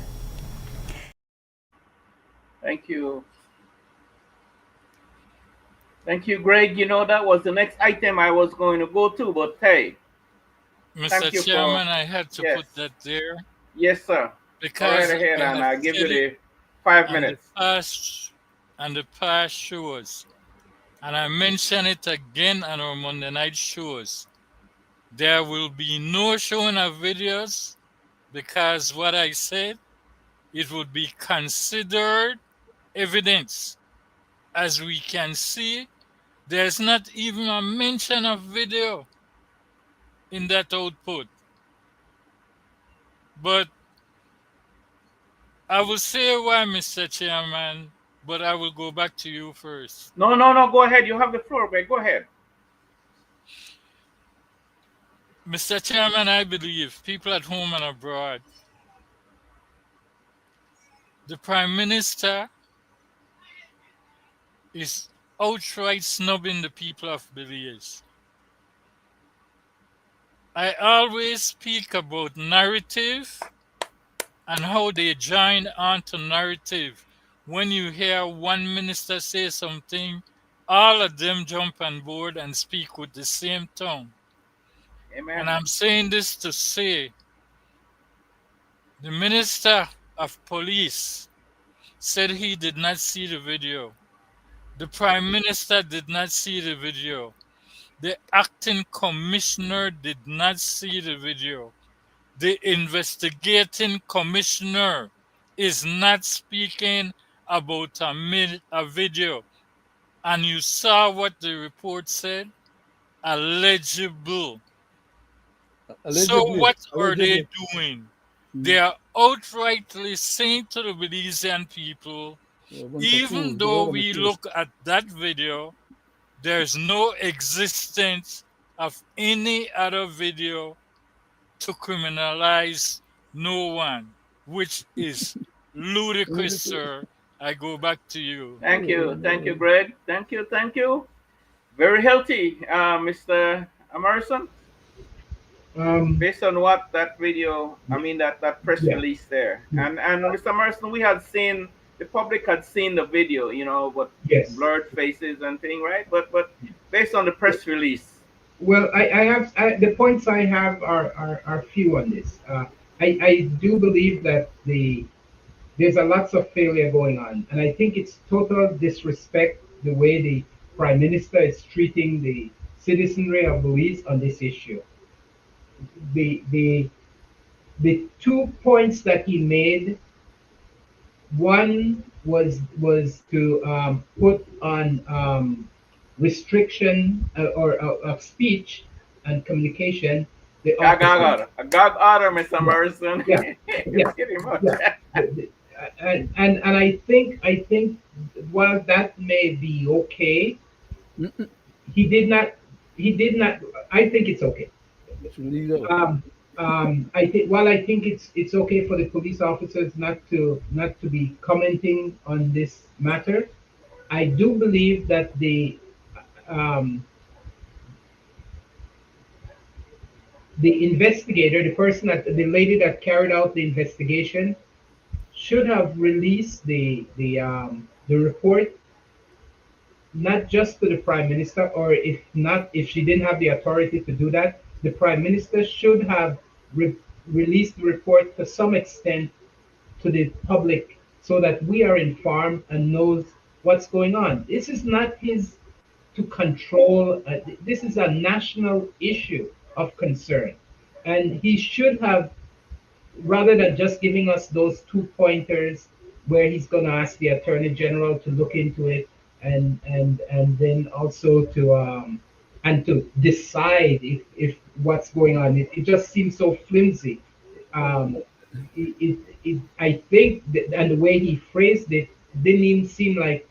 Thank you. Thank you, Greg. That was the next item I was going to go to, but hey, Mr. Chairman, I had to put that there. Yes, sir. Because go right ahead, and I'll give you the 5 minutes. The past shows, and I mention it again on our Monday night shows, there will be no showing of videos because what I said, it would be considered evidence. As we can see, there's not even a mention of video in that output. But I will say why, Mr. Chairman, but I will go back to you first. No, go ahead. You have the floor, Greg. Go ahead. Mr. Chairman, I believe people at home and abroad, the Prime Minister is outright snubbing the people of Belize. I always speak about narrative and how they join onto narrative. When you hear one minister say something, all of them jump on board and speak with the same tone. Amen. And I'm saying this to say, the Minister of Police said he did not see the video. The Prime Minister did not see the video. The acting commissioner did not see the video. The investigating commissioner is not speaking about a video. And you saw what the report said? Allegable. So what are they doing? They are outrightly saying to the Belizean people, even though we look at that video, there's no existence of any other video to criminalize no one, which is ludicrous, sir. I go back to you. Thank you, Greg. Thank you. Very healthy, Mr. Morrison. Based on what that video, that press release there, and Mr. Morrison, the public had seen the video, but blurred faces and thing, right? But based on the press release. Well, the points I have are few on this. I do believe that the there's a lots of failure going on, and I think it's total disrespect the way the Prime Minister is treating the citizenry of Belize on this issue. The the the 2 points that he made, one was to put on restriction or of speech and communication. The Gag officers, order. A gag order, Mr. yeah, Morrison. yeah, It's yeah, pretty much. yeah. And I think while that may be okay, Mm-mm. he did not he did not. I think it's okay. Should leave out. I think it's okay for the police officers not to be commenting on this matter. I do believe that um, the investigator, the lady that carried out the investigation, should have released the report not just to the prime minister, or if not, if she didn't have the authority to do that, the prime minister should have re- released the report to some extent to the public so that we are informed and knows what's going on. This is not his to control. This is a national issue of concern, and he should have, rather than just giving us those 2 pointers where he's going to ask the attorney general to look into it, and then also to decide if what's going on. It just seems so flimsy. um, I think that, and the way he phrased it didn't even seem like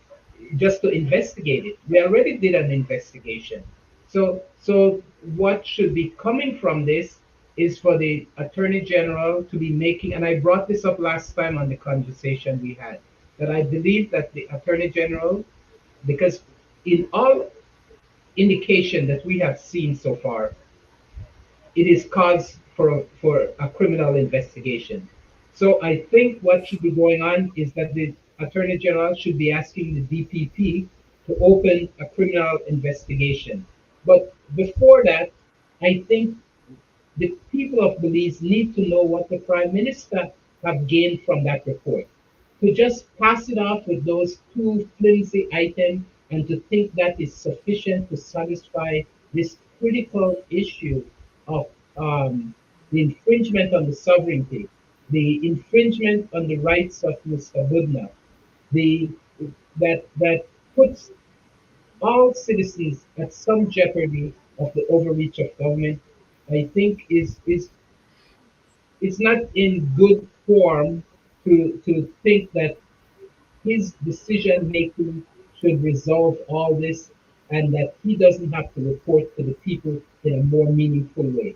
just to investigate it. We already did an investigation. So what should be coming from this is for the Attorney General to be making, and I brought this up last time on the conversation we had, that I believe that the Attorney General, because in all indication that we have seen so far, it is cause for a criminal investigation. So I think what should be going on is that the Attorney General should be asking the DPP to open a criminal investigation. But before that, I think the people of Belize need to know what the Prime Minister have gained from that report. To just pass it off with those two flimsy items and to think that is sufficient to satisfy this critical issue of the infringement on the sovereignty, the infringement on the rights of Mr. Budna, the that puts all citizens at some jeopardy of the overreach of government, I think is not in good form to think that his decision making should resolve all this and that he doesn't have to report to the people in a more meaningful way.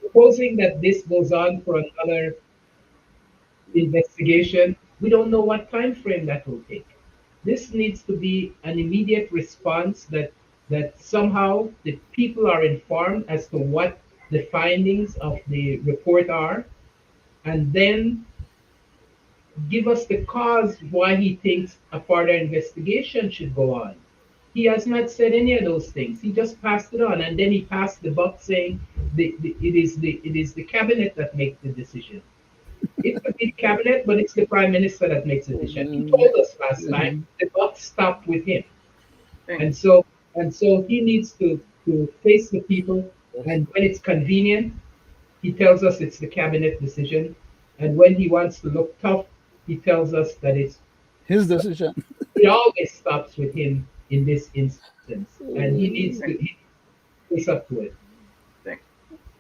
Proposing that this goes on for another investigation, we don't know what time frame that will take. This needs to be an immediate response that somehow the people are informed as to what the findings of the report are, and then give us the cause why he thinks a further investigation should go on. He has not said any of those things. He just passed it on, and then he passed the buck saying it is the cabinet that makes the decision. It could be the cabinet, but it's the prime minister that makes the decision. He told us last time the buck stopped with him, and so he needs to face the people. And when it's convenient, he tells us it's the cabinet decision, and when he wants to look tough, he tells us that His decision. it always stops with him in this instance, and he needs to face up to it.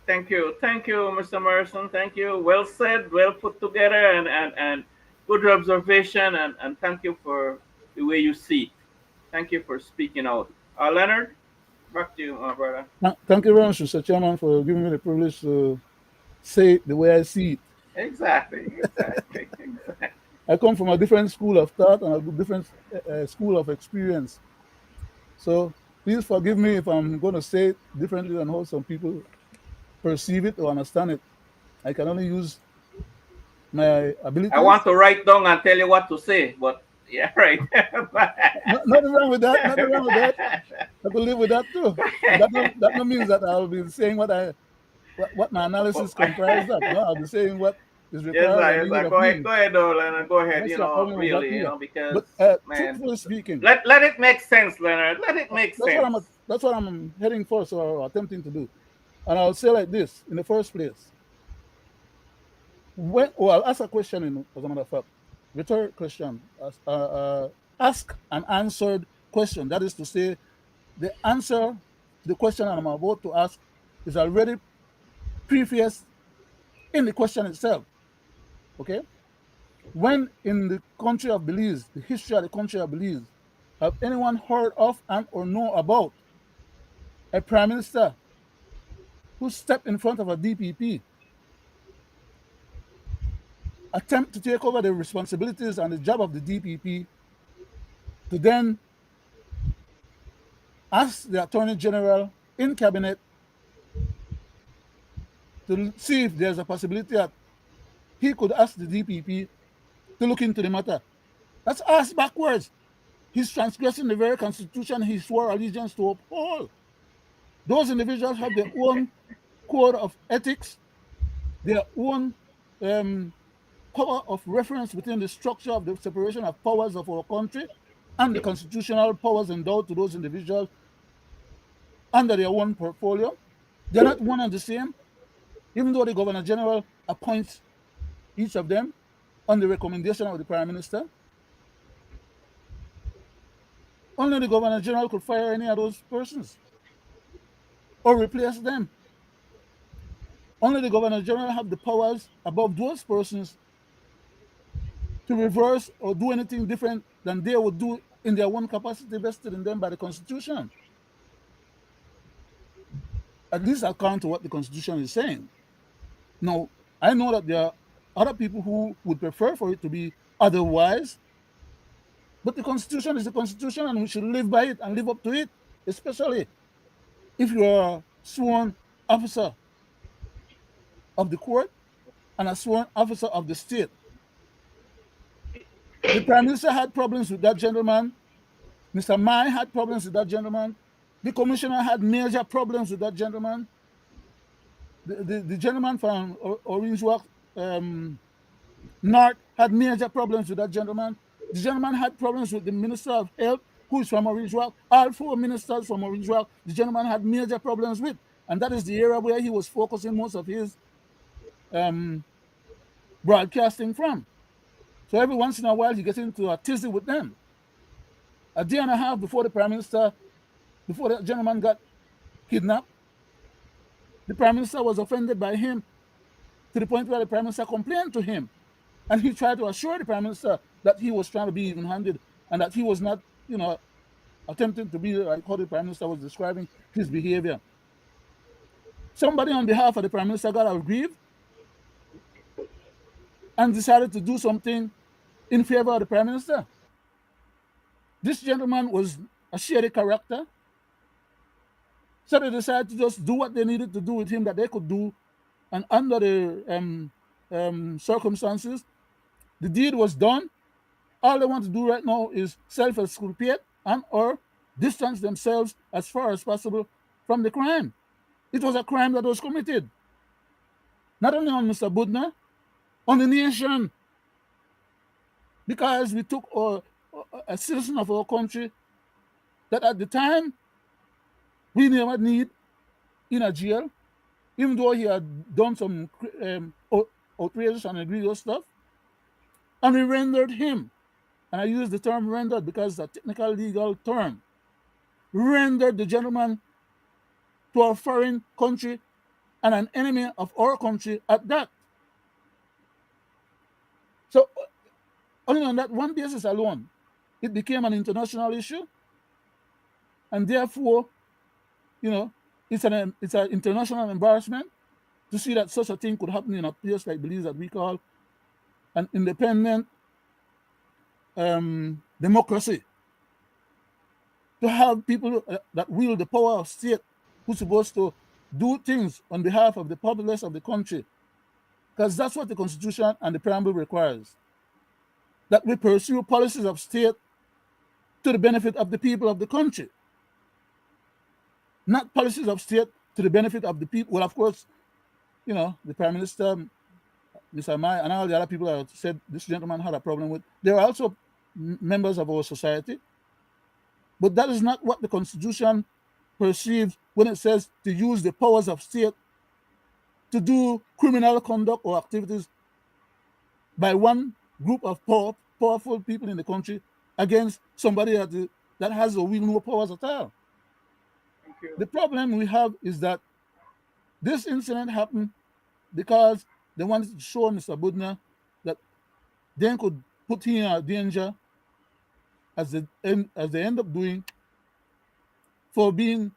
Thank you. Thank you, Mr. Morrison. Thank you. Well said, well put together, and good observation, and thank you for the way you see it. Thank you for speaking out. Leonard, back to you, my brother. Thank you very much, Mr. Chairman, for giving me the privilege to say it the way I see it. Exactly. I come from a different school of thought and a different school of experience. So please forgive me if I'm going to say it differently than how some people perceive it or understand it. I can only use my abilities. I want to write down and tell you what to say, but yeah, right. Nothing wrong with that. Nothing wrong with that. I can live with that too. That no means that I'll be saying what my analysis comprised of. No, I'll be saying what is Yes, required sir. or yes, needed sir. of me. Go ahead, though, Leonard. Go I ahead. don't see a problem with that Really, either. because But man, truthfully speaking, let it make sense, Leonard. Let it make sense. that's what I'm heading for, or attempting to do. And I'll say like this in the first place. I'll ask a question, as a matter of fact, rhetoric question, ask an answered question. That is to say, the answer to the question I'm about to ask is already prefaced in the question itself. Okay? When in the country of Belize, the history of the country of Belize, have anyone heard of and or know about a prime minister who stepped in front of a DPP, attempt to take over the responsibilities and the job of the DPP, to then ask the Attorney General in cabinet to see if there's a possibility that he could ask the DPP to look into the matter? That's asked backwards. He's transgressing the very constitution he swore allegiance to uphold. Those individuals have their own code of ethics, their own power of reference within the structure of the separation of powers of our country and the constitutional powers endowed to those individuals under their own portfolio. They're not one and the same, even though the Governor General appoints each of them on the recommendation of the Prime Minister. Only the Governor General could fire any of those persons or replace them. Only the Governor General have the powers above those persons to reverse or do anything different than they would do in their own capacity vested in them by the Constitution. At least according to what the Constitution is saying. Now, I know that there are other people who would prefer for it to be otherwise, but the Constitution is the Constitution and we should live by it and live up to it, especially if you are a sworn officer of the court and a sworn officer of the state. The Prime Minister had problems with that gentleman. Mr. Mai had problems with that gentleman. The commissioner had major problems with that gentleman. The gentleman from Orange Walk North had major problems with that gentleman. The gentleman had problems with the Minister of Health, who is from Orange Walk. All four ministers from Orange Walk, the gentleman had major problems with. And that is the area where he was focusing most of his broadcasting from. So every once in a while, he gets into a tizzy with them. A day and a half before the gentleman got kidnapped, the Prime Minister was offended by him to the point where the Prime Minister complained to him. And he tried to assure the Prime Minister that he was trying to be even-handed and that he was not, attempting to be like how the Prime Minister was describing his behavior. Somebody on behalf of the Prime Minister got aggrieved and decided to do something in favor of the Prime Minister. This gentleman was a shady character. So they decided to just do what they needed to do with him that they could do. And under the circumstances, the deed was done. All they want to do right now is self-exculpate and or distance themselves as far as possible from the crime. It was a crime that was committed. Not only on Mr. Budner, on the nation. Because we took a citizen of our country that at the time we never need in a jail, even though he had done some outrageous and egregious stuff. And we rendered him, and I use the term rendered because it's a technical legal term, rendered the gentleman to a foreign country and an enemy of our country at that. So only on that one basis alone, it became an international issue. And therefore, it's an international embarrassment to see that such a thing could happen in a place like Belize that we call an independent democracy. To have people that wield the power of state who's supposed to do things on behalf of the populace of the country, because that's what the Constitution and the preamble requires. That we pursue policies of state to the benefit of the people of the country. Not policies of state to the benefit of the people. Well, of course, the Prime Minister Mr. Mai and all the other people that said this gentleman had a problem with, they are also members of our society. But that is not what the Constitution perceives when it says to use the powers of state to do criminal conduct or activities by one group of powerful people in the country against somebody that has or will no powers at all. Thank you. The problem we have is that this incident happened because they wanted to show Mr. Budner that they could put him in danger as they end up doing for being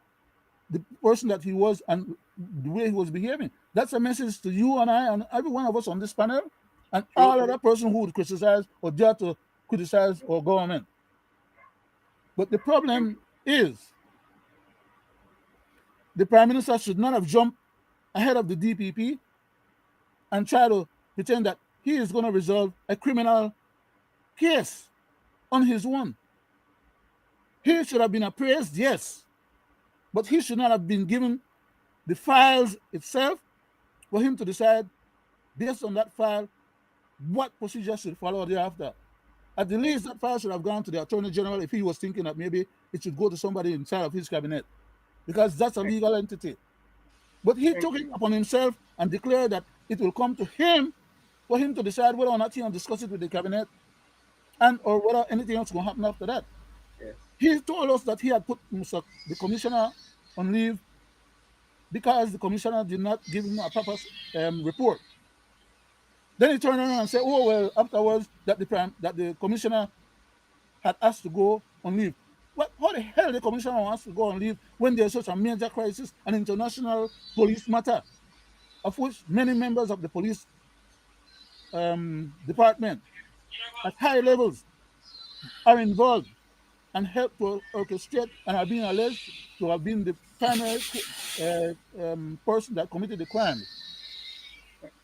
the person that he was and the way he was behaving. That's a message to you and I and every one of us on this panel and all other person who would criticize or dare to criticize our government. But the problem is the Prime Minister should not have jumped ahead of the DPP and try to pretend that he is going to resolve a criminal case on his own. He should have been appraised, yes, but he should not have been given the files itself for him to decide, based on that file, what procedure should follow thereafter. At the least, that file should have gone to the Attorney General if he was thinking that maybe it should go to somebody inside of his cabinet, because that's a legal entity. But he took it upon himself and declared that it will come to him for him to decide whether or not he will discuss it with the cabinet and or whether anything else will happen after that. Yes. He told us that he had put the commissioner on leave because the commissioner did not give him a proper report. Then he turned around and said, "Oh well," afterwards that the commissioner had asked to go on leave. What? How the hell the commissioner wants to go on leave when there's such a major crisis, an international police matter, of which many members of the police department at high levels are involved and help to orchestrate and are being alleged to have been the primary person that committed the crime.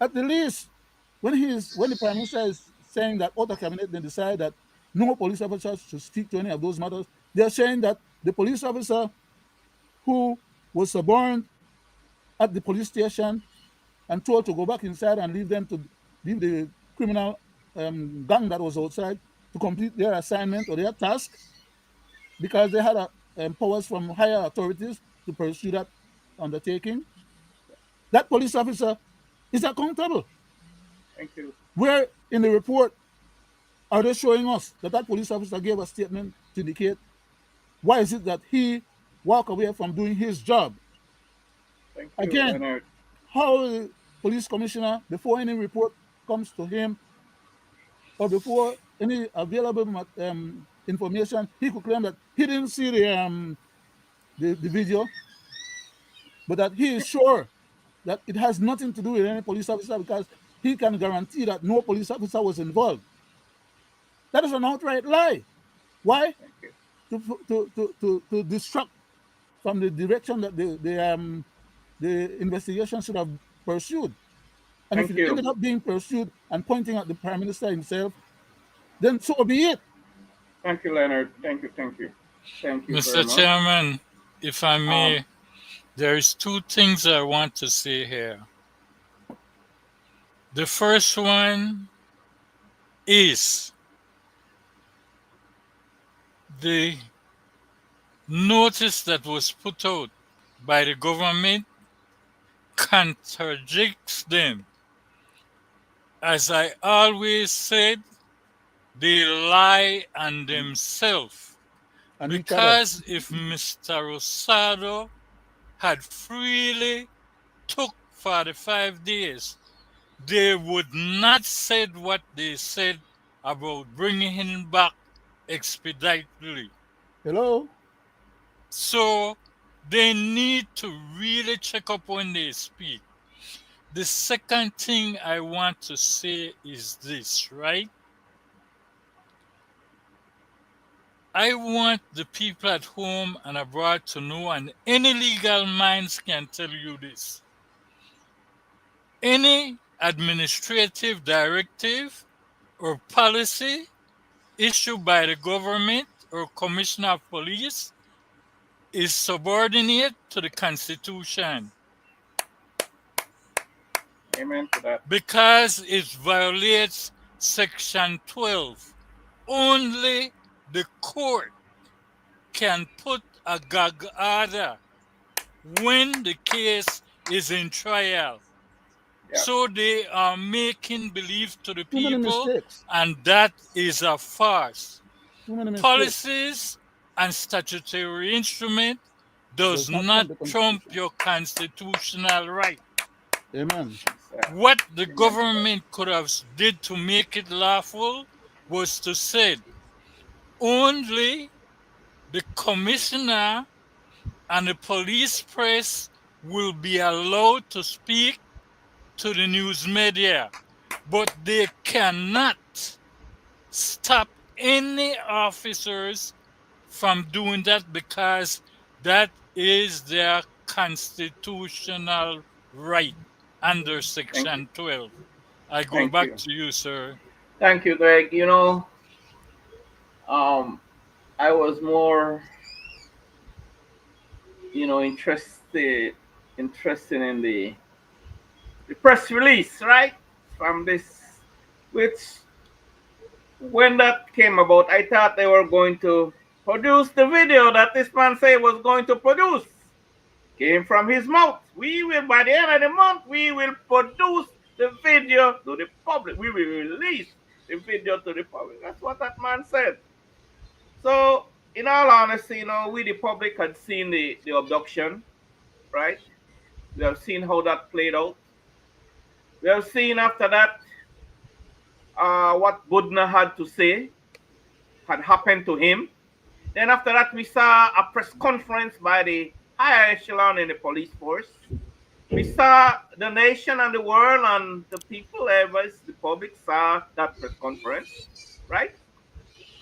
At the least, when the Prime Minister is saying that other cabinet then decide that no police officers should speak to any of those matters, they're saying that the police officer who was suborned at the police station and told to go back inside and leave the criminal gang that was outside to complete their assignment or their task, because they had powers from higher authorities to pursue that undertaking. That police officer is accountable. Thank you. Where in the report are they showing us that police officer gave a statement to indicate why is it that he walked away from doing his job? Thank you, Again, Leonard. how the police commissioner, before any report comes to him or before any available information, he could claim that he didn't see the video, but that he is sure that it has nothing to do with any police officer because he can guarantee that no police officer was involved. That is an outright lie. Why? To distract from the direction that the investigation should have pursued. And if it ended up being pursued and pointing at the Prime Minister himself, then so be it. Thank you, Leonard. Thank you. Thank you. Thank you, Mr. Chairman, if I may, there is two things I want to say here. The first one is the notice that was put out by the government contradicts them. As I always said, they lie on themselves. Because if Mr. Rosado had freely took 45 days, they would not said what they said about bringing him back expeditiously. Hello? So they need to really check up when they speak. The second thing I want to say is this, right? I want the people at home and abroad to know, and any legal minds can tell you this. Any administrative directive or policy issued by the government or commissioner of police is subordinate to the Constitution. Amen to that. because it violates Section 12. Only the court can put a gag order when the case is in trial. Yeah. So they are making believe to the Too many people, mistakes. and that is a farce. Too many mistakes. Policies and statutory instrument does Does not not trump the trump Constitution. your constitutional right. Amen. Jesus. What the Amen to that. government could have did to make it lawful was to say only the commissioner and the police press will be allowed to speak to the news media, but they cannot stop any officers from doing that because that is their constitutional right under Thank you. Section 12. I go Thank back you. to you, sir. Thank you, Greg. Um, I was more, interested in the press release, right? From this, which when that came about, I thought they were going to produce the video that this man said was going to produce. Came from his mouth. We will, by the end of the month, we will produce the video to the public. We will release the video to the public. That's what that man said. So, in all honesty, we the public had seen the abduction, right? We have seen how that played out. We have seen after that what Budna had to say had happened to him. Then after that, we saw a press conference by the higher echelon in the police force. We saw the nation and the world and the people, the public saw that press conference, right?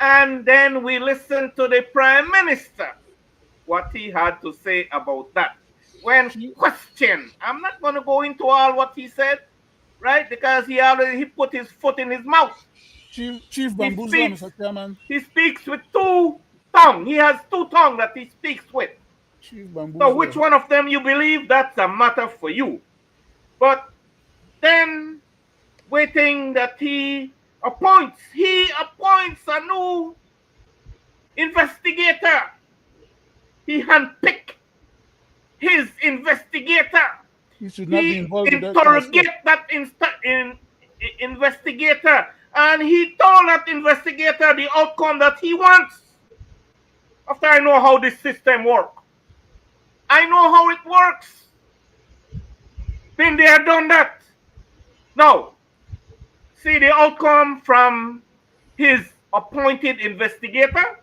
And then we listened to the Prime Minister, what he had to say about that. When Chief, questioned, I'm not going to go into all what he said, right? Because he put his foot in his mouth. Chief He Bamboozler, speaks Mr. Chairman. he speaks with two tongues. He has two tongues that he speaks with. Chief So which Bamboozler. one of them you believe, that's a matter for you. But then waiting that he appoints a new investigator. He handpicked his investigator. He should not be He involved with that kind of stuff. interrogate that investigator, and he told that investigator the outcome that he wants. After I know how this system works, I know how it works. Been there, done that. Now, see the outcome from his appointed investigator.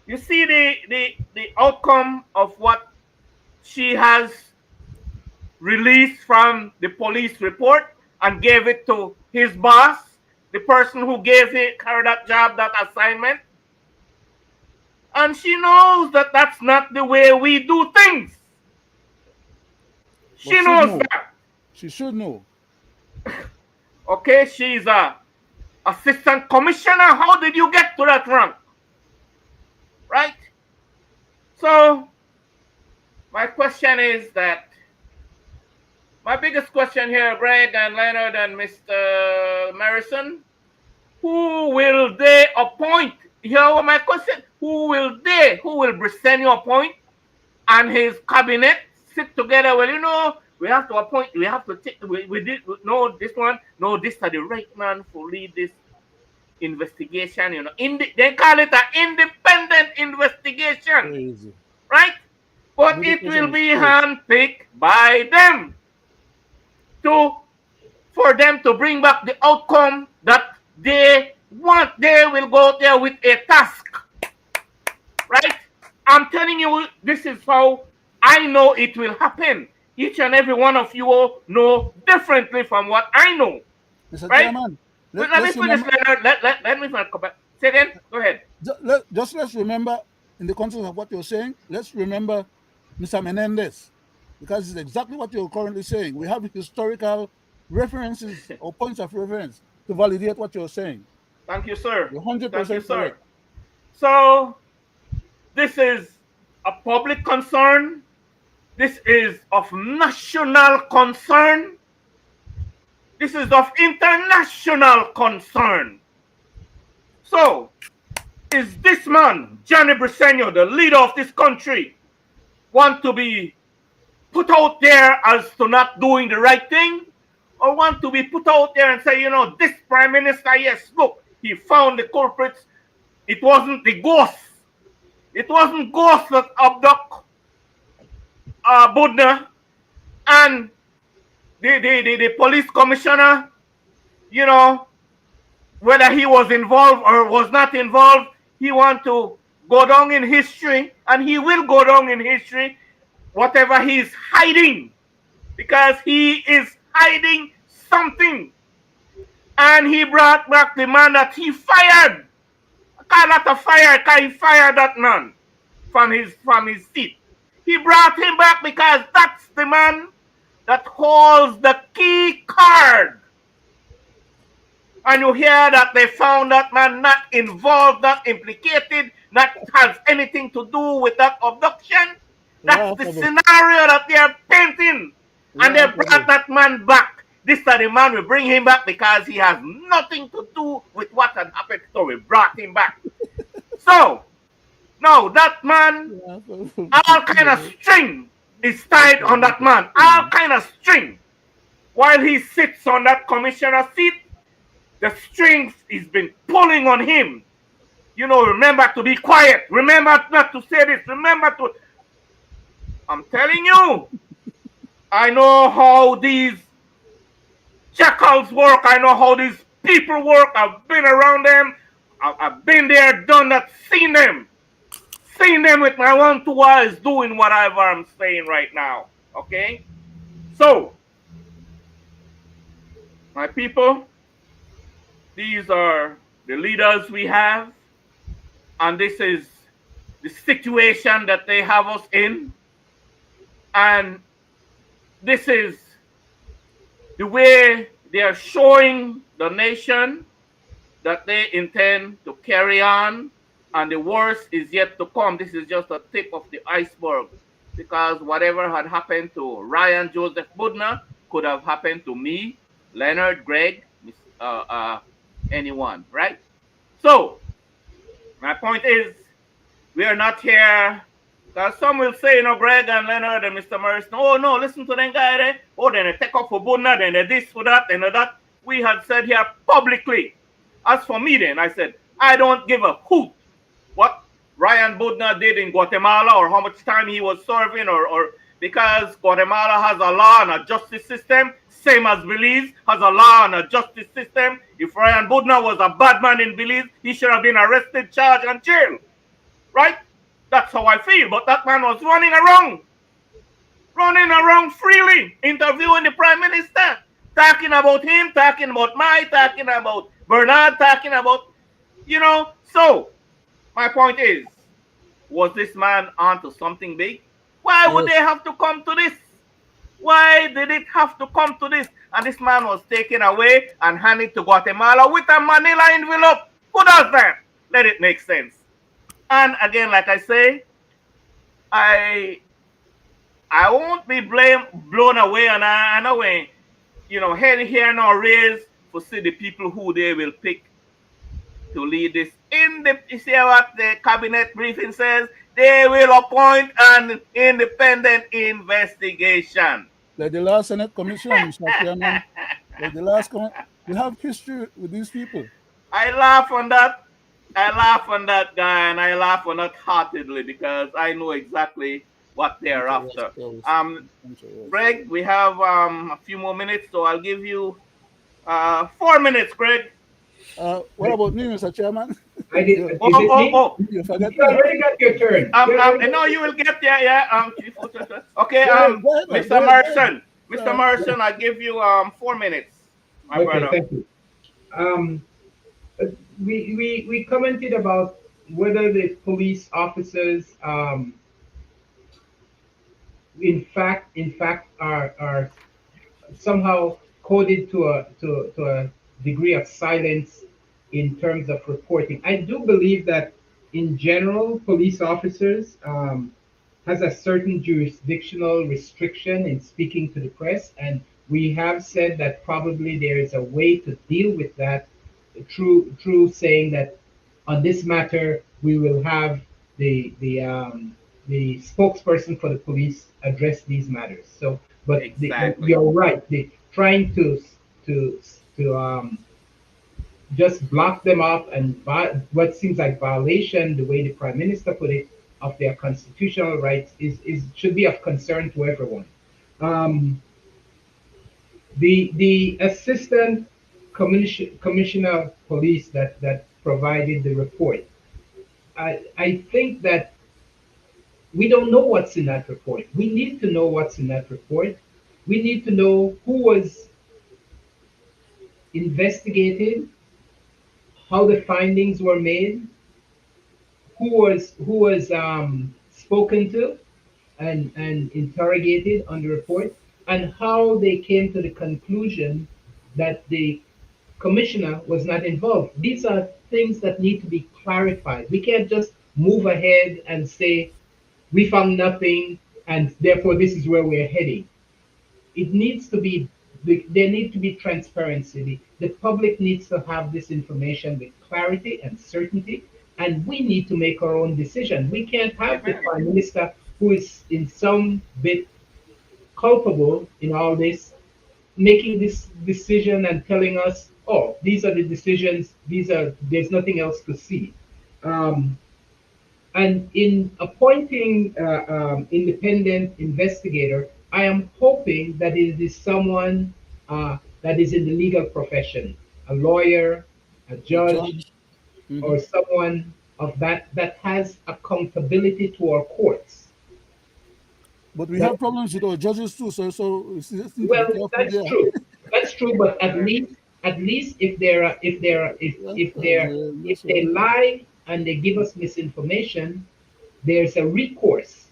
You see the outcome of what she has released from the police report and gave it to his boss, the person who gave her that job, that assignment. And she knows that that's not the way we do things. But She should knows know. that. She should know. Okay, she's a assistant commissioner. How did you get to that rank? Right? So, my question is that, my biggest question here, Greg and Leonard and Mr. Morrison, who will they appoint? Here my question. Who will Brisenio appoint and his cabinet sit together? Well, we have to appoint, we have to take, we did, no, this one, no, this is the right man for lead this investigation, they call it an independent investigation, Crazy. right? But it Education will is be crazy. handpicked by them for them to bring back the outcome that they want. They will go there with a task, right? I'm telling you, this is how I know it will happen. Each and every one of you all know differently from what I know, Mr. right? Chairman, Let me let's finish, remember. Leonard. Let me finish. Say again. Go ahead. Let's remember, in the context of what you're saying, let's remember Mr. Menendez, because it's exactly what you're currently saying. We have historical references or points of reference to validate what you're saying. Thank you, sir. You're Thank you, 100% sir. correct. So this is a public concern. This is of national concern. This is of international concern. So, is this man, Johnny Briceño, the leader of this country, want to be put out there as to not doing the right thing? Or want to be put out there and say, this prime minister, yes, look, he found the culprits. It wasn't the ghosts. It wasn't ghosts that abduct Budna, and the police commissioner, whether he was involved or was not involved, he want to go down in history, and he will go down in history, whatever he is hiding, because he is hiding something. And he brought back the man that he fired. I call that a fire, because he fired that man from his seat. He brought him back because that's the man that holds the key card. And you hear that they found that man not involved, not implicated, not has anything to do with that abduction. That's the scenario that they are painting. And they brought that man back. This time the man will bring him back because he has nothing to do with what had happened. So we brought him back. So, now that man, all kind of string is tied on that man. All kind of string. While he sits on that commissioner seat, the strings is been pulling on him. Remember to be quiet. Remember not to say this. Remember to... I'm telling you, I know how these jackals work. I know how these people work. I've been around them. I've been there, done that, seen them. Seen them with my own two eyes doing whatever I'm saying right now. Okay? So, my people, these are the leaders we have, and this is the situation that they have us in, and this is the way they are showing the nation that they intend to carry on, and the worst is yet to come. This is just a tip of the iceberg, because whatever had happened to Ryan Joseph Budna could have happened to me, Leonard, Greg, anyone, right? So, my point is, we are not here, because some will say, Greg and Leonard and Mr. Morrison, oh no, listen to them guy there, oh, then they take off for Budna, then they this for that, and that. We had said here publicly. As for me then, I said, I don't give a hoot what Ryan Budna did in Guatemala or how much time he was serving, or because Guatemala has a law and a justice system, same as Belize has a law and a justice system. If Ryan Budna was a bad man in Belize, he should have been arrested, charged, and jailed. Right? That's how I feel. But that man was running around freely, interviewing the prime minister, talking about him, talking about Mike, talking about Bernard, talking about, So, my point is, was this man onto something big? Why would they have to come to this? Why did it have to come to this? And this man was taken away and handed to Guatemala with a Manila envelope. Who does that? Let it make sense. And again, like I say, I won't be blown away and away, head here now raised to see the people who they will pick to lead this. You see what the cabinet briefing says? They will appoint an independent investigation. Like the last Senate Commission, Mr. Chairman. Like the last we have history with these people. I laugh on that. I laugh on that guy, and I laugh on that heartedly because I know exactly what they're after. Greg, we have a few more minutes, so I'll give you 4 minutes, Greg. What about me, Mr. Chairman? I did. You forgot. You already got your turn. No, you will get there. Yeah. Okay. Mr. Morrison. Mr. Morrison, I give you 4 minutes, my brother. Thank you. We commented about whether the police officers, in fact, are somehow coded to a degree of silence in terms of reporting. I do believe that in general, police officers has a certain jurisdictional restriction in speaking to the press, and We have said that probably there is a way to deal with that through saying that on this matter we will have the spokesperson for the police address these matters. So, but Exactly. you're right. Trying to to just block them off and what seems like violation, the way the prime minister put it, of their constitutional rights is should be of concern to everyone. Um, the assistant commissioner of police that provided the report, I think that we don't know what's in that report. We need to know what's in that report. We need to know who was investigated, how the findings were made, who was spoken to and interrogated on the report, and how they came to the conclusion that the commissioner was not involved. These are things that need to be clarified. We can't just move ahead and say we found nothing and therefore this is where we're heading. It needs to be, there need to be transparency. The public needs to have this information with clarity and certainty, and we need to make our own decision. We can't have the Amen. prime minister, who is in some bit culpable in all this, making this decision and telling us, oh, these are the decisions, there's nothing else to see. Um, and in appointing independent investigator, I am hoping that it is someone that is in the legal profession, a lawyer, a The judge, judge. Hmm. or someone of that has accountability to our courts. But we That have problems with our judges too, sir. So we just need to be Well, careful that's there. true. That's true. But at Uh, least, at least if there are, if there are, That's, if that's they right. lie and they give us misinformation, there's a recourse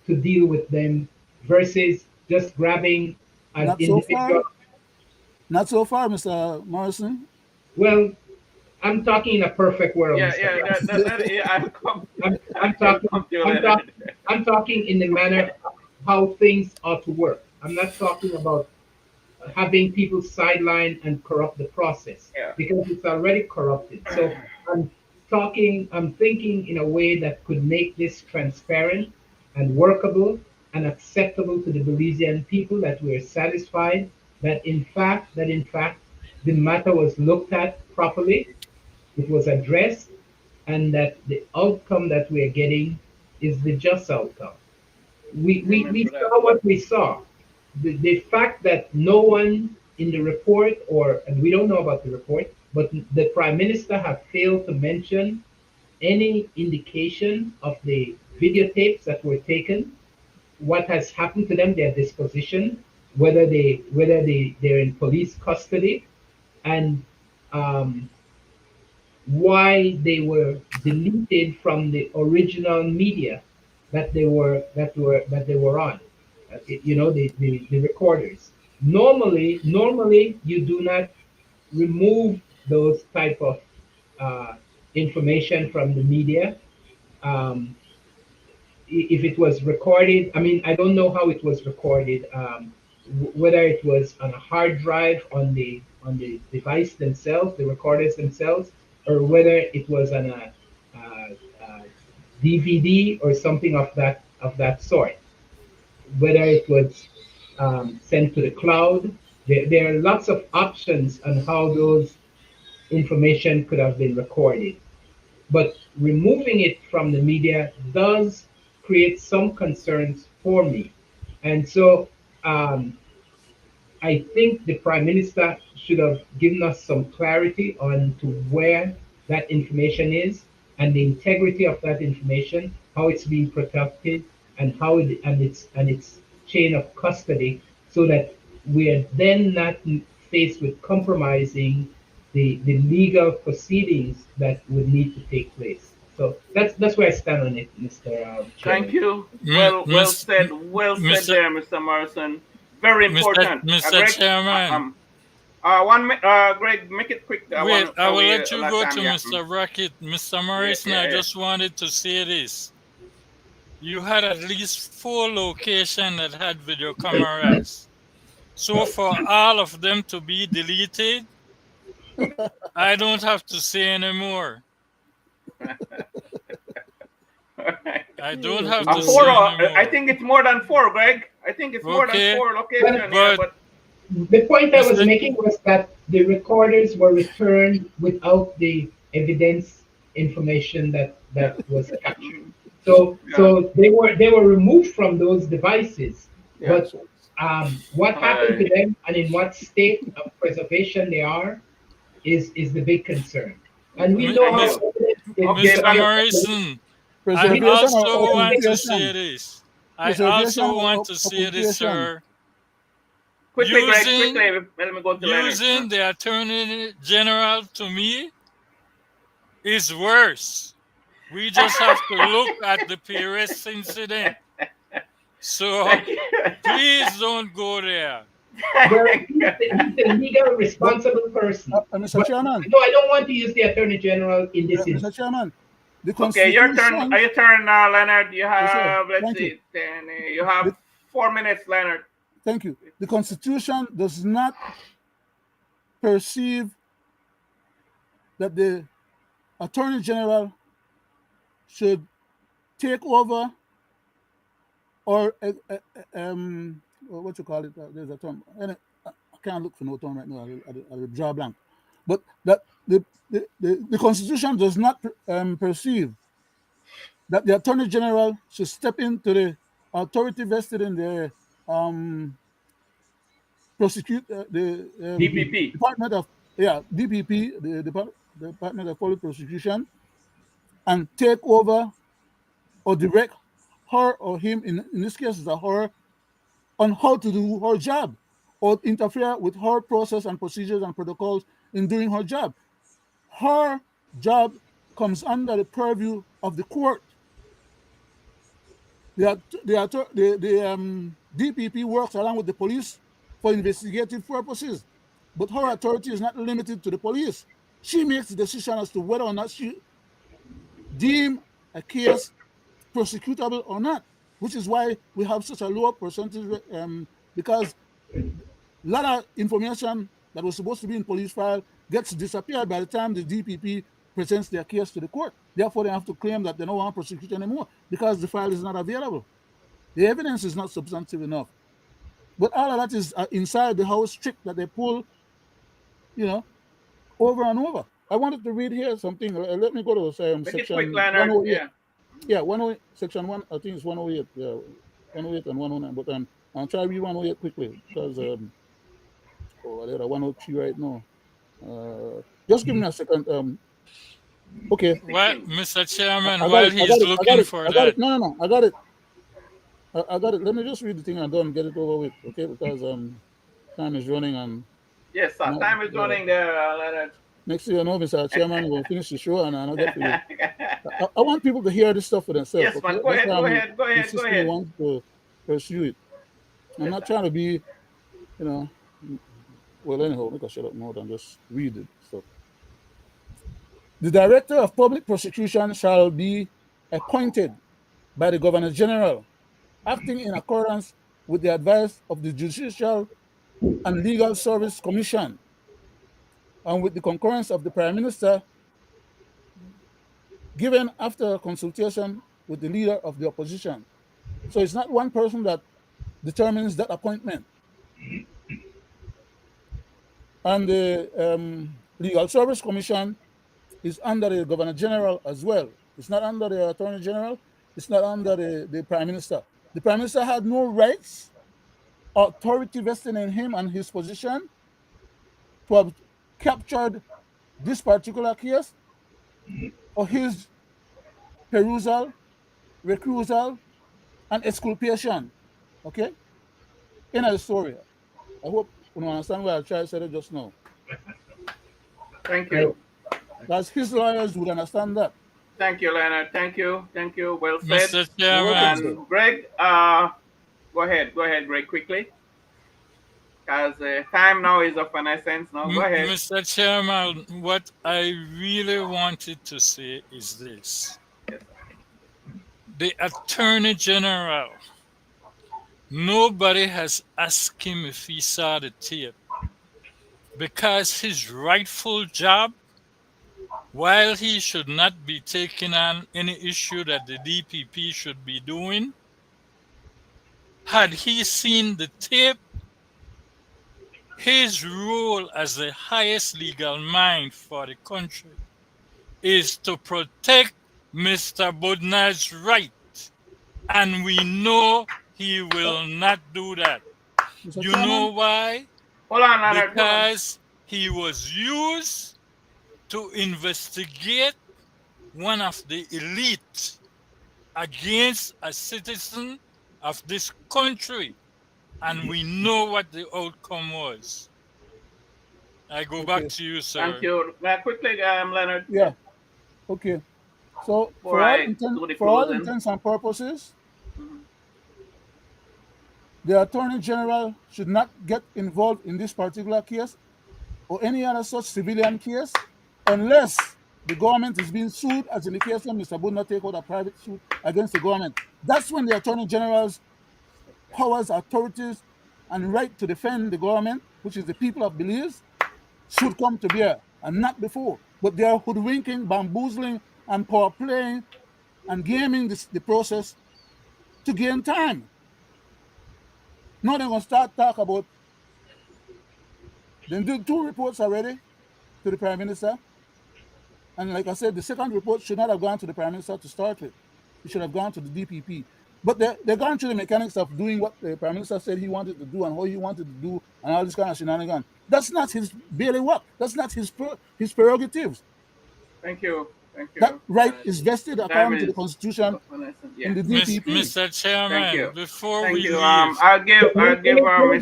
to deal with them versus just grabbing an Not so individual. far. Not so far, Mr. Morrison. Well, I'm talking in a perfect world, yeah, Mr. yeah, Brown. yeah, I'll come. I'm I'll talking come to you, I'm Leonard. talking I'm talking in the manner of how things ought to work. I'm not talking about having people sideline and corrupt the process Yeah. because it's already corrupted. So I'm thinking in a way that could make this transparent and workable and acceptable to the Belizean people, that we're satisfied that in fact the matter was looked at properly, it was addressed, and that the outcome that we are getting is the just outcome. we, we, Amen we for that. saw what we saw. The fact that no one in the report, or and we don't know about the report, but the prime minister have failed to mention any indication of the videotapes that were taken, what has happened to them, their disposition, they're in police custody, and um, why they were deleted from the original media that they were on. The recorders. Normally you do not remove those type of uh, information from the media. Um, if it was recorded, I mean, I don't know how it was recorded, whether it was on a hard drive on the device themselves, the recorders themselves, or whether it was on a, DVD or something of that sort. Whether it was sent to the cloud, there are lots of options on how those information could have been recorded, but removing it from the media does create some concerns for me. And so um, I think the prime minister should have given us some clarity on to where that information is and the integrity of that information, how it's being protected, and its chain of custody, so that we are then not faced with compromising the legal proceedings that would need to take place. So that's where I stand on it, Mr. Thank Chairman. you. Mi- Miss, Well said Mr. there, Mr. Morrison. Very important. Mr. Greg, Chairman, Greg, make it quick. wait, I will We let you last go time, to yeah, Mr. Brackett. Mr. yeah, Morrison, yeah, I yeah. just wanted to say this. You had at least 4 locations that had video cameras. So for all of them to be deleted, I don't have to say anymore. I don't have A to say four, I anymore. think it's more than four, Greg. I think it's more than Okay, four locations here, but but The point I was Mr. making was that the recorders were returned without the evidence information that was captured. mm, So yeah, they were removed from those devices. yeah. But what happened to them and in what state of preservation they are is the big concern. And we know Thank how you. evidence Okay, Mr. back. Morrison, I we know Preservation also or how want to evidence occultation? say this. I Preservation also or want to say this, occultation? sir. Quickly, Greg, Using quickly. Let me go to Leonard. using the Attorney General to me is worse. We just have to look at the PRS incident. So Thank you. please don't go there. well, Thank he's you. the legal But responsible person. Mr. But Chairman, no, I don't want to use the attorney general in this Mr. instance. Chairman, the Okay, your turn. Constitution, Your turn, Leonard. You yes, sir. have, let's Thank you. see, you have The, 4 minutes, Leonard. thank you. The Constitution does not perceive that the Attorney General should take over or what you call it? There's a term. I can't look for no term right now. I'll draw blank. But that the Constitution does not perceive that the Attorney General should step into the authority vested in the prosecute the DPP. Department of DPP, the Department of Public Prosecution, and take over or direct her or him, in this case, it's a her, on how to do her job or interfere with her process and procedures and protocols in doing her job. Her job comes under the purview of the court. The DPP works along with the police for investigative purposes, but her authority is not limited to the police. She makes the decision as to whether or not she deem a case prosecutable or not, which is why we have such a low percentage, because a lot of information that was supposed to be in police file gets disappeared by the time the DPP presents their case to the court. Therefore, they have to claim that they don't want to prosecute anymore because the file is not available. The evidence is not substantive enough. But all of that is inside the house trick that they pull, over and over. I wanted to read here something. Let me go to Make it quick, section Leonard. 108. Yeah. Yeah, 108, section 1, I think it's 108. Yeah, 108 and 109. But I'll try to read 108 quickly because there are 103 right now. Just give me a second. Okay, Well, Mr. Chairman, I got while it. I got he's it. I got looking it. for I got that, it. No. I got it. I got it. Let me just read the thing and done. Get it over with. Okay, because time is running and Yes, sir. Time is running there, Leonard. next thing you know, Mr. Chairman, we'll finish the show and I'll get for you. I want people to hear this stuff for themselves. Yes, man. Okay, Go that's ahead. why Go I'm ahead. Go ahead. Go insisting ahead. want to pursue it. I'm Yes, not sir. trying to be, well, anyhow, make a shut up more than just read it. So, the Director of Public Prosecution shall be appointed by the Governor General, acting in accordance with the advice of the Judicial and Legal Service Commission, and with the concurrence of the Prime Minister, given after consultation with the leader of the opposition. So it's not one person that determines that appointment. And the Legal Service Commission is under the Governor General as well. It's not under the Attorney General. It's not under the Prime Minister. The Prime Minister had no rights, authority vested in him and his position to have captured this particular case for his perusal, recusal, and exculpation. Okay? In a story. I hope you understand what I tried to say just now. Thank you. Because his lawyers would understand that. Thank you, Leonard. Thank you. Thank you. Well said. Mr. You're welcome, sir. Chairman, And Greg, go ahead. Go ahead, Greg, quickly. Because time now is of an essence. Now, go ahead. Mr. Chairman, what I really wanted to say is this. Yes, The Attorney General Nobody has asked him if he saw the tape because his rightful job, while he should not be taking on any issue that the DPP should be doing, had he seen the tape, his role as the highest legal mind for the country is to protect Mr. Budna's right. And we know he will not do that. Mr. You know Chairman, why? Hold on, Leonard. Hold on. Because he was used to investigate one of the elite against a citizen of this country. And we know what the outcome was. I go back okay. to you, sir. Thank you. Quickly, Leonard, Yeah, okay. So before I do the for all closing. intents and purposes, the Attorney General should not get involved in this particular case or any other such civilian case unless the government is being sued, as in the case when Mr. Budna take out a private suit against the government. That's when the Attorney General's powers, authorities, and right to defend the government, which is the people of Belize, should come to bear, and not before. But they are hoodwinking, bamboozling, and power playing and gaming the process to gain time. Now they're going to start talk about, they did 2 reports already to the Prime Minister. And like I said, the second report should not have gone to the Prime Minister to start with. It should have gone to the DPP. But they're gone through the mechanics of doing what the Prime Minister said he wanted to do and how he wanted to do and all this kind of shenanigans. That's not his bailiwick. That's not his prerogatives. Thank you. Thank you. That right is vested according to the Constitution in the DPP. Mr. Chairman, Thank you. before Thank we you. leave, I'll give Mr. Gregory.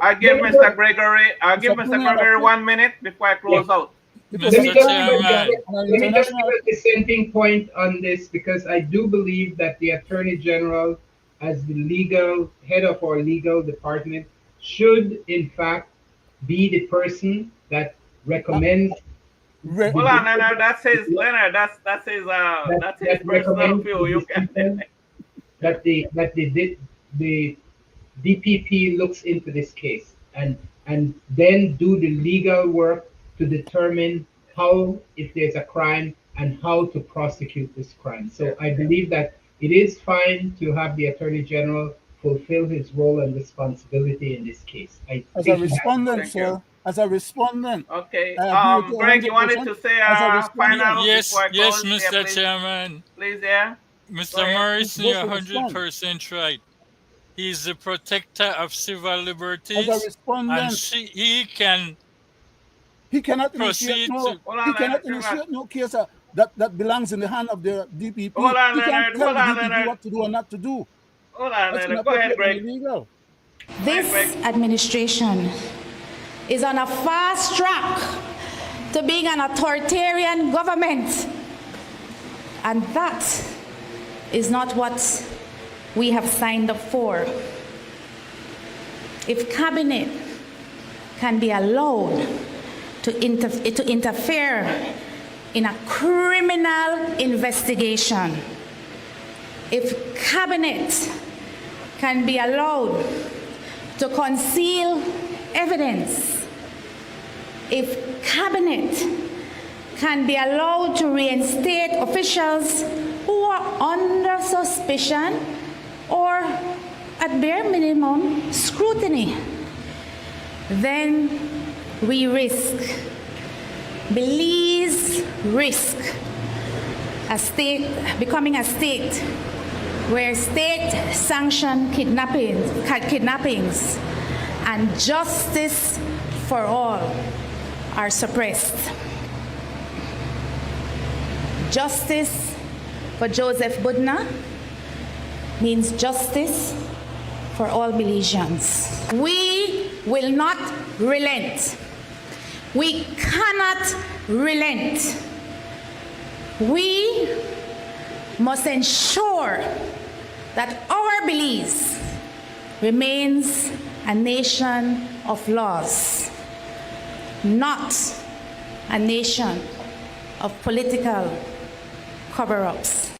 I'll give Mr. Gregory 1 minute before I close out. Let me Mr. just Chairman, give a dissenting point on this, because I do believe that the Attorney General, as the legal head of our legal department, should in fact be the person that recommends. Hold on, Leonard. That says Leonard. That's his personal view. You can. that the DPP looks into this case and then do the legal work to determine how, if there's a crime, and how to prosecute this crime. So I believe that it is fine to have the Attorney General fulfill his role and responsibility in this case. As a respondent, sir. As a respondent. Okay. Greg, you wanted to say final? Yes, close? Mr. Please. Chairman. Please, yeah. Mr. Morrison, you're 100% right. He's the protector of civil liberties, As a respondent, and he cannot proceed initiate no case that belongs in the hand of the DPP. Hold on, he can't Leonard. tell Hold the on, DPP Leonard. what to do or not to do. Hold on, That's Leonard. Go ahead, Greg. illegal. This administration is on a fast track to being an authoritarian government. And that is not what we have signed up for. If cabinet can be allowed to interfere in a criminal investigation, if cabinet can be allowed to conceal evidence, if cabinet can be allowed to reinstate officials who are under suspicion or at bare minimum scrutiny, then we Belize risk becoming a state where state-sanctioned kidnappings and justice for all are suppressed. Justice for Joseph Budna means justice for all Belizeans. We will not relent. We cannot relent. We must ensure that our Belize remains a nation of laws, not a nation of political cover-ups.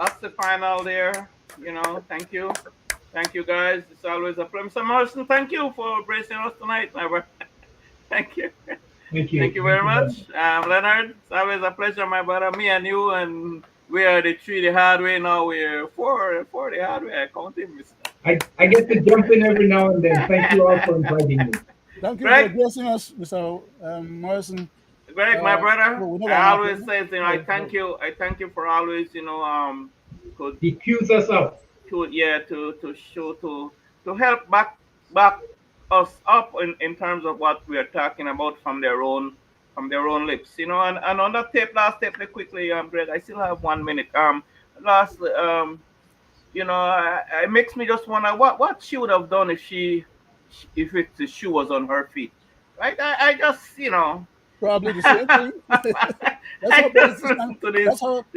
that's the final there. Thank you. Thank you, guys. It's always a pleasure. Mr. Morrison, thank you for bracing us tonight, my brother. Thank you. Thank Thank you. you Thank very you very much. much. Leonard, it's always a pleasure, my brother. Me and you, and we are the three the hard way. Now we're four the hard way. I count him, mister. I get to jump in every now and then. Thank you all for inviting me. Thank you for Greg, addressing us, Mr. Morrison. Greg, my brother, We never I want always to. say, I thank you. I thank you for always, could He cues us up. to show to help back us up in terms of what we are talking about from their own lips, and on that last tape, quickly, Greg, I still have 1 minute. Lastly, it makes me just wonder what she would have done if the shoe was on her feet, right? I just Probably the same thing. That's I how just politicians. listen to these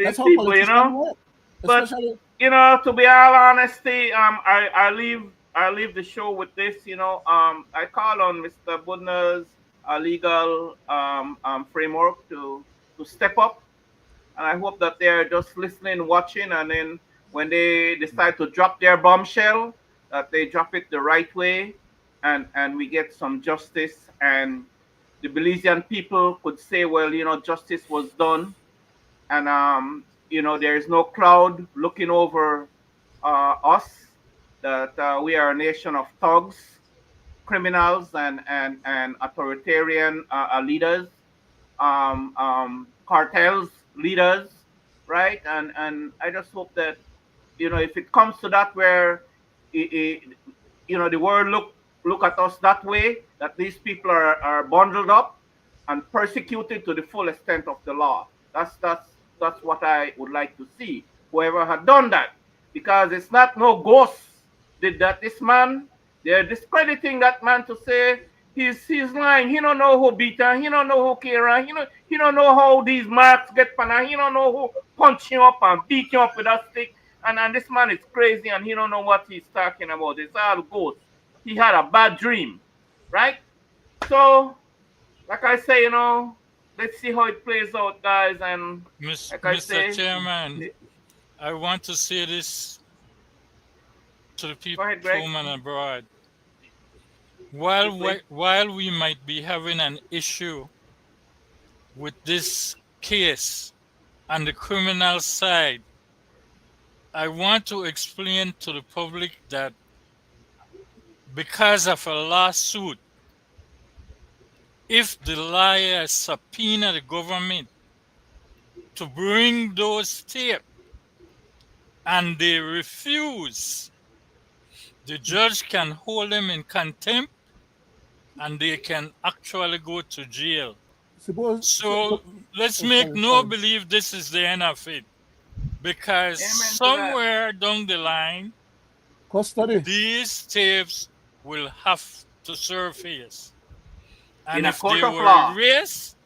That's how people, politicians work. but Especially, to be all honesty, I leave the show with this. I call on Mr. Budner's legal framework to step up, and I hope that they're just listening, watching, and then when they decide to drop their bombshell, that they drop it the right way, and we get some justice, and the Belizean people could say, well, justice was done, and there is no cloud looking over us, that we are a nation of thugs, criminals, and authoritarian leaders, cartels leaders, right? And I just hope that if it comes to that, where the world look at us that way, that these people are bundled up and persecuted to the full extent of the law. That's what I would like to see. Whoever had done that, because it's not no ghost did that. This man, they're discrediting that man to say he's lying. He don't know who beat her. He don't know who care her. He don't know how these marks get pan her. He don't know who punch you up and beat you up with a stick. And this man is crazy, and he don't know what he's talking about. It's all ghost. He had a bad dream, right? So, like I say, let's see how it plays out, guys. And like I Mr. say, Chairman, I want to say this to the go people ahead, at Greg. home and abroad. Quickly. While we might be having an issue with this case on the criminal side, I want to explain to the public that because of a lawsuit, if the liar subpoena the government to bring those tapes and they refuse, the judge can hold them in contempt and they can actually go to jail. suppose. So let's Oh, make sorry, no sorry. believe this is the end of it, because Amen to that. somewhere down the line, Custody. these tapes will have to surface. And In a if they court of were law. erased,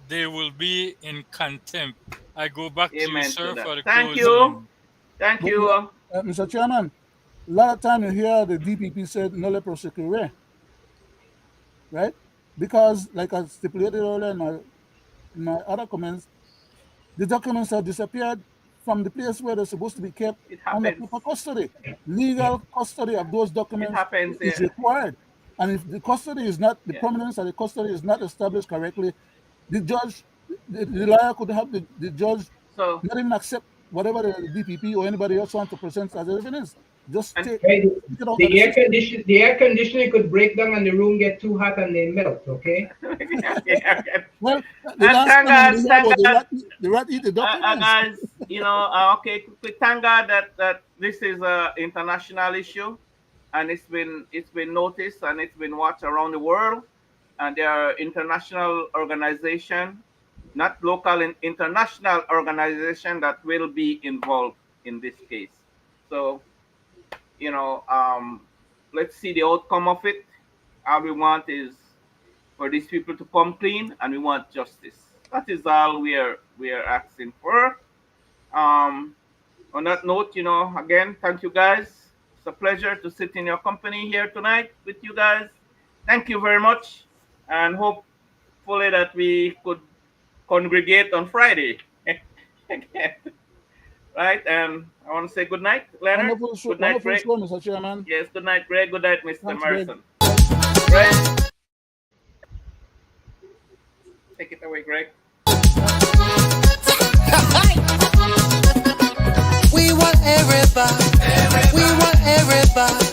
they will be in contempt. I go back to you, Amen to sir, that. for the Thank closing you. remarks. Thank But, you. Mr. Chairman, a lot of time you hear the DPP said no le procureur, right? Because, like I stipulated earlier in my other comments, the documents have disappeared from the place where they're supposed to be kept It under happens. proper custody. Yeah. Legal custody of those It documents happens is here. required. And if the custody is not, the Yeah. prominence of the custody is not established correctly, the judge, the lawyer could have the judge So, not even accept whatever the DPP or anybody else want to present as evidence. Just and take Right. it out of the system. The air conditioning could break down and the room get too hot and they melt. Okay. yeah. Well, the And last thank time God, we hear thank about God, the rat eat the documents. guys. Okay, quickly. Thank God that this is a international issue, and it's been noticed and it's been watched around the world, and there are international organization, not local and international organization, that will be involved in this case. So you know, let's see the outcome of it. All we want is for these people to come clean, and we want justice. That is all we are asking for. Um, on that note, again, thank you guys. It's a pleasure to sit in your company here tonight with you guys. Thank you very much, and hopefully that we could congregate on Friday. Again. Right, and I want to say good night, Leonard. Wonderful show, Good night, Greg. Mr. Chairman. Yes, good night, Greg. Good night, Mr. Thanks, Greg. Morrison. Greg, take it away, Greg. We want everybody. We want everybody.